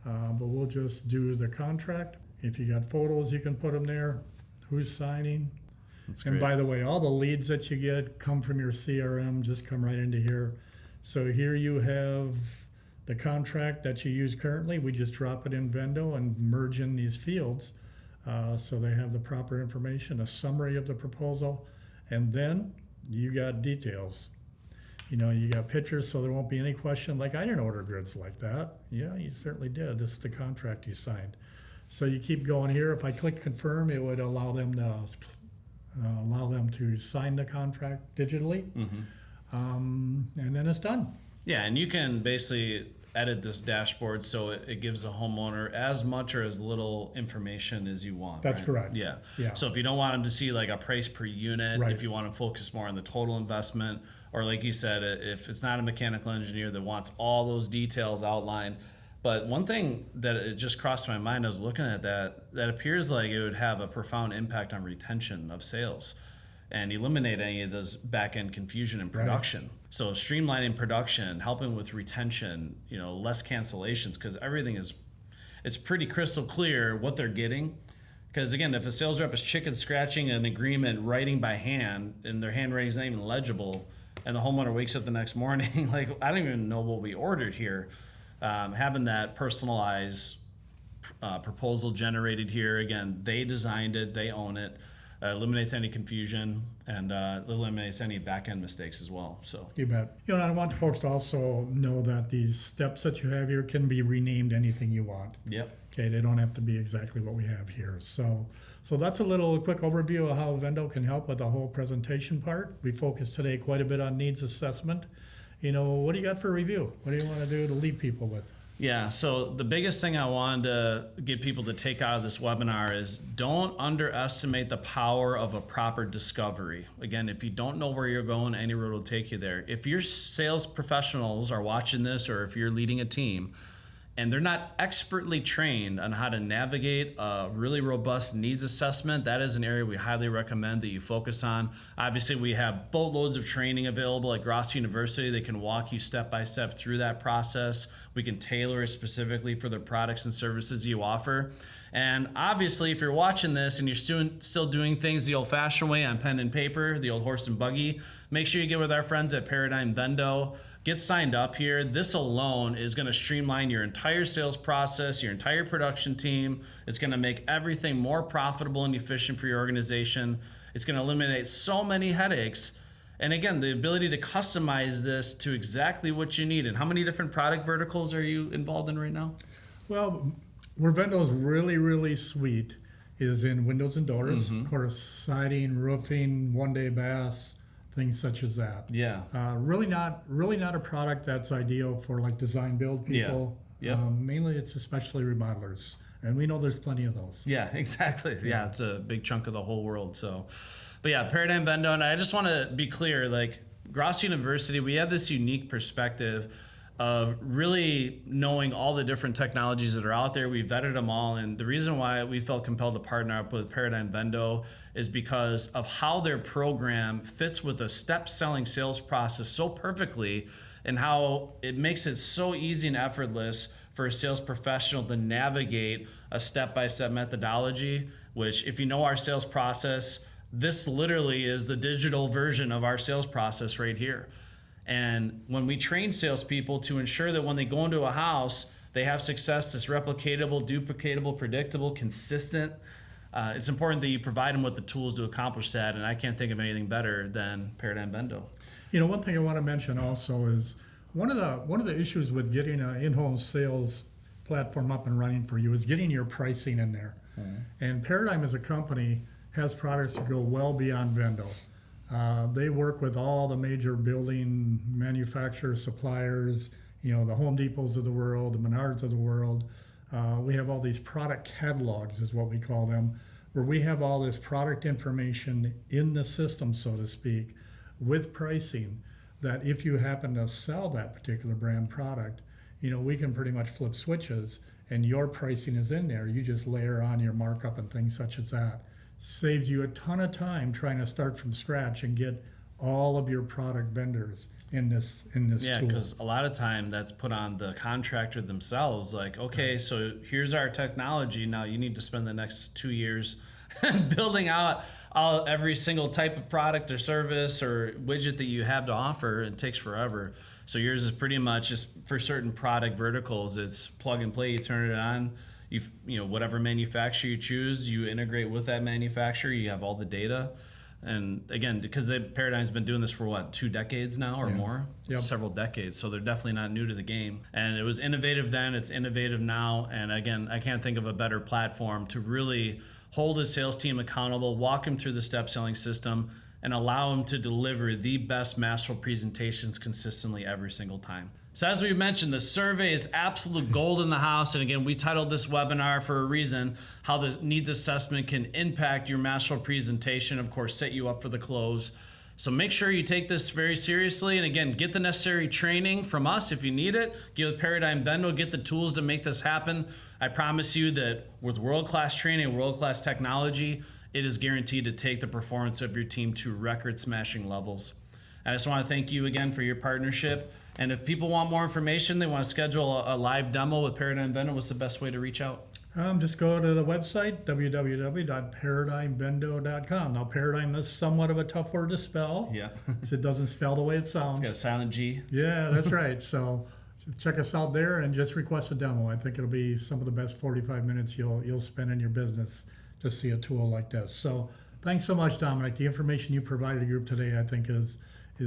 [SPEAKER 2] but we'll just do the contract. If you got photos, you can put them there. Who's signing?
[SPEAKER 1] That's
[SPEAKER 2] And
[SPEAKER 1] great.
[SPEAKER 2] by the way, all the leads that you get come from your CRM, just come right into here. So here you have the contract that you use currently. We just drop it in Vendo and merge in these fields. So they have the proper information, a summary of the proposal, and then you got details. You got pictures, so there won't be any question like, I didn't order grids like that. Yeah, you certainly did. This is the contract you signed. So you keep going here. If I click confirm, it would allow them to sign the contract digitally, and then it's done.
[SPEAKER 1] Yeah, and you can basically edit this dashboard so it gives the homeowner as much or as little information as you want.
[SPEAKER 2] That's
[SPEAKER 1] right?
[SPEAKER 2] correct.
[SPEAKER 1] Yeah.
[SPEAKER 2] Yeah.
[SPEAKER 1] So if you don't want them to see like a price per unit,
[SPEAKER 2] Right.
[SPEAKER 1] if you want to focus more on the total investment, or like you said, if it's not a mechanical engineer that wants all those details outlined. But one thing that it just crossed my mind, I was looking at that appears like it would have a profound impact on retention of sales and eliminate any of those back-end confusion in production. So streamlining production, helping with retention, less cancellations, because it's pretty crystal clear what they're getting. Because again, if a sales rep is chicken scratching an agreement, writing by hand, and their handwriting's not even legible, and the homeowner wakes up the next morning, like, I don't even know what we ordered here. Having that personalized proposal generated here, again, they designed it, they own it, eliminates any confusion, and eliminates any back-end mistakes as well. So
[SPEAKER 2] You bet. And I want folks to also know that these steps that you have here can be renamed anything you want.
[SPEAKER 1] yep.
[SPEAKER 2] Okay, they don't have to be exactly what we have here. So that's a little quick overview of how Vendo can help with the whole presentation part. We focused today quite a bit on needs assessment. What do you got for review? What do you want to do to leave people with?
[SPEAKER 1] Yeah, so the biggest thing I wanted to get people to take out of this webinar is don't underestimate the power of a proper discovery. Again, if you don't know where you're going, any road will take you there. If your sales professionals are watching this, or if you're leading a team, and they're not expertly trained on how to navigate a really robust needs assessment, that is an area we highly recommend that you focus on. Obviously, we have boatloads of training available at Gross University. They can walk you step by step through that process. We can tailor it specifically for the products and services you offer. And obviously, if you're watching this and you're still doing things the old-fashioned way on pen and paper, the old horse and buggy, make sure you get with our friends at Paradigm Vendo. Get signed up here. This alone is going to streamline your entire sales process, your entire production team. It's going to make everything more profitable and efficient for your organization. It's going to eliminate so many headaches. And again, the ability to customize this to exactly what you need. And how many different product verticals are you involved in right now?
[SPEAKER 2] Well, where Vendo's really, really sweet is in windows and doors, of course, siding, roofing, one-day baths, things such as that.
[SPEAKER 1] Yeah.
[SPEAKER 2] Really not a product that's ideal for like design build people.
[SPEAKER 1] Yeah. Yep.
[SPEAKER 2] Mainly it's especially remodelers. And we know there's plenty of those.
[SPEAKER 1] Yeah, exactly. Yeah, it's a big chunk of the whole world. So, but yeah, Paradigm Vendo, and I just want to be clear, like Gross University, we have this unique perspective of really knowing all the different technologies that are out there. We vetted them all, and the reason why we felt compelled to partner up with Paradigm Vendo is because of how their program fits with a step selling sales process so perfectly, and how it makes it so easy and effortless for a sales professional to navigate a step-by-step methodology, which if you know our sales process, this literally is the digital version of our sales process right here. And when we train salespeople to ensure that when they go into a house, they have success that's replicatable, duplicatable, predictable, consistent, it's important that you provide them with the tools to accomplish that. And I can't think of anything better than Paradigm Vendo.
[SPEAKER 2] One thing I want to mention also is one of the issues with getting an in-home sales platform up and running for you is getting your pricing in there. And Paradigm as a company has products that go well beyond Vendo. They work with all the major building manufacturers, suppliers, the Home Depots of the world, the Menards of the world. We have all these product catalogs, is what we call them, where we have all this product information in the system, so to speak, with pricing, that if you happen to sell that particular brand product, we can pretty much flip switches and your pricing is in there. You just layer on your markup and things such as that. Saves you a ton of time trying to start from scratch and get all of your product vendors in this
[SPEAKER 1] yeah,
[SPEAKER 2] tool.
[SPEAKER 1] because a lot of time that's put on the contractor themselves. Like, okay, so here's our technology. Now you need to spend the next 2 years building out every single type of product or service or widget that you have to offer. It takes forever. So yours is pretty much just for certain product verticals. It's plug and play. You turn it on. Whatever manufacturer you choose, you integrate with that manufacturer. You have all the data. And again, because Paradigm's been doing this for 2 decades now or more?
[SPEAKER 2] Yep.
[SPEAKER 1] Several decades. So they're definitely not new to the game. And it was innovative then, it's innovative now. And again, I can't think of a better platform to really hold a sales team accountable, walk them through the step selling system, and allow them to deliver the best masterful presentations consistently every single time. So as we mentioned, the survey is absolute gold in the house. And again, we titled this webinar for a reason, how the needs assessment can impact your masterful presentation, of course, set you up for the close. So make sure you take this very seriously. And again, get the necessary training from us if you need it. Get with Paradigm Vendo, get the tools to make this happen. I promise you that with world-class training, world-class technology, it is guaranteed to take the performance of your team to record-smashing levels. I just want to thank you again for your partnership. And if people want more information, they want to schedule a live demo with Paradigm Vendo, what's the best way to reach out?
[SPEAKER 2] Just go to the website, www.paradigmvendo.com. Now, Paradigm is somewhat of a tough word to spell.
[SPEAKER 1] Yeah.
[SPEAKER 2] It doesn't spell the way it sounds.
[SPEAKER 1] It's got a silent G.
[SPEAKER 2] Yeah, that's right. So check us out there and just request a demo. I think it'll be some of the best 45 minutes you'll spend in your business to see a tool like this. So thanks so much, Dominic. The information you provided the group today, I think, is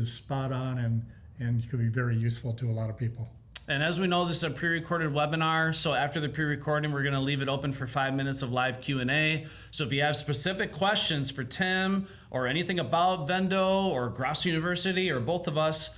[SPEAKER 2] spot on and could be very useful to a lot of people.
[SPEAKER 1] And as we know, this is a pre-recorded webinar. So after the pre-recording, we're going to leave it open for 5 minutes of live Q&A. So if you have specific questions for Tim or anything about Vendo or Grosso University or both of us,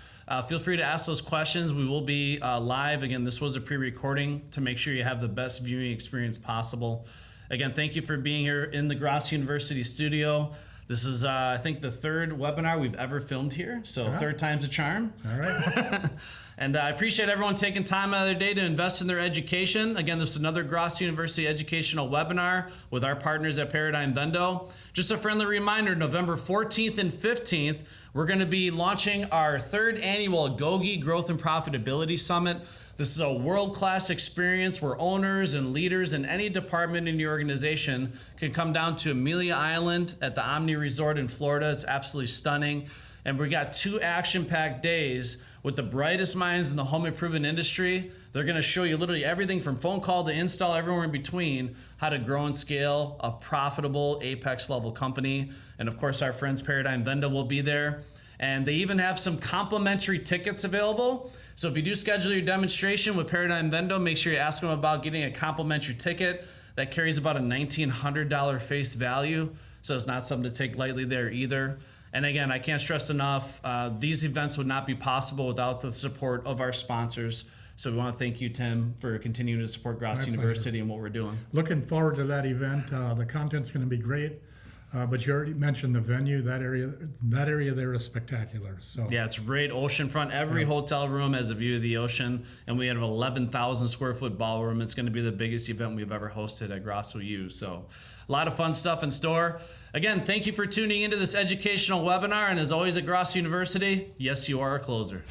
[SPEAKER 1] feel free to ask those questions. We will be live. Again, this was a pre-recording to make sure you have the best viewing experience possible. Again, thank you for being here in the Grosso University studio. This is, I think, the third webinar we've ever filmed here. So third time's a charm.
[SPEAKER 2] All right.
[SPEAKER 1] And I appreciate everyone taking time out of their day to invest in their education. Again, this is another Grosso University educational webinar with our partners at Paradigm Vendo. Just a friendly reminder, November 14th and 15th, we're going to be launching our third annual Agoge Growth and Profitability Summit. This is a world-class experience where owners and leaders in any department in your organization can come down to Amelia Island at the Omni Resort in Florida. It's absolutely stunning. And we got 2 action-packed days with the brightest minds in the home improvement industry. They're going to show you literally everything from phone call to install, everywhere in between, how to grow and scale a profitable Apex level company. And of course, our friends Paradigm Vendo will be there. And they even have some complimentary tickets available. So if you do schedule your demonstration with Paradigm Vendo, make sure you ask them about getting a complimentary ticket that carries about a $1,900 face value. So it's not something to take lightly there either. And again, I can't stress enough, these events would not be possible without the support of our sponsors. So we want to thank you, Tim, for continuing to support Grosso University and what we're doing.
[SPEAKER 2] Looking forward to that event. The content's going to be great. But you already mentioned the venue. That area there is spectacular. So
[SPEAKER 1] yeah, it's great oceanfront. Every hotel room has a view of the ocean, and we have an 11,000 square foot ballroom. It's going to be the biggest event we've ever hosted at Grosso U. So a lot of fun stuff in store. Again, thank you for tuning into this educational webinar. And as always at Grosso University, yes, you are a closer.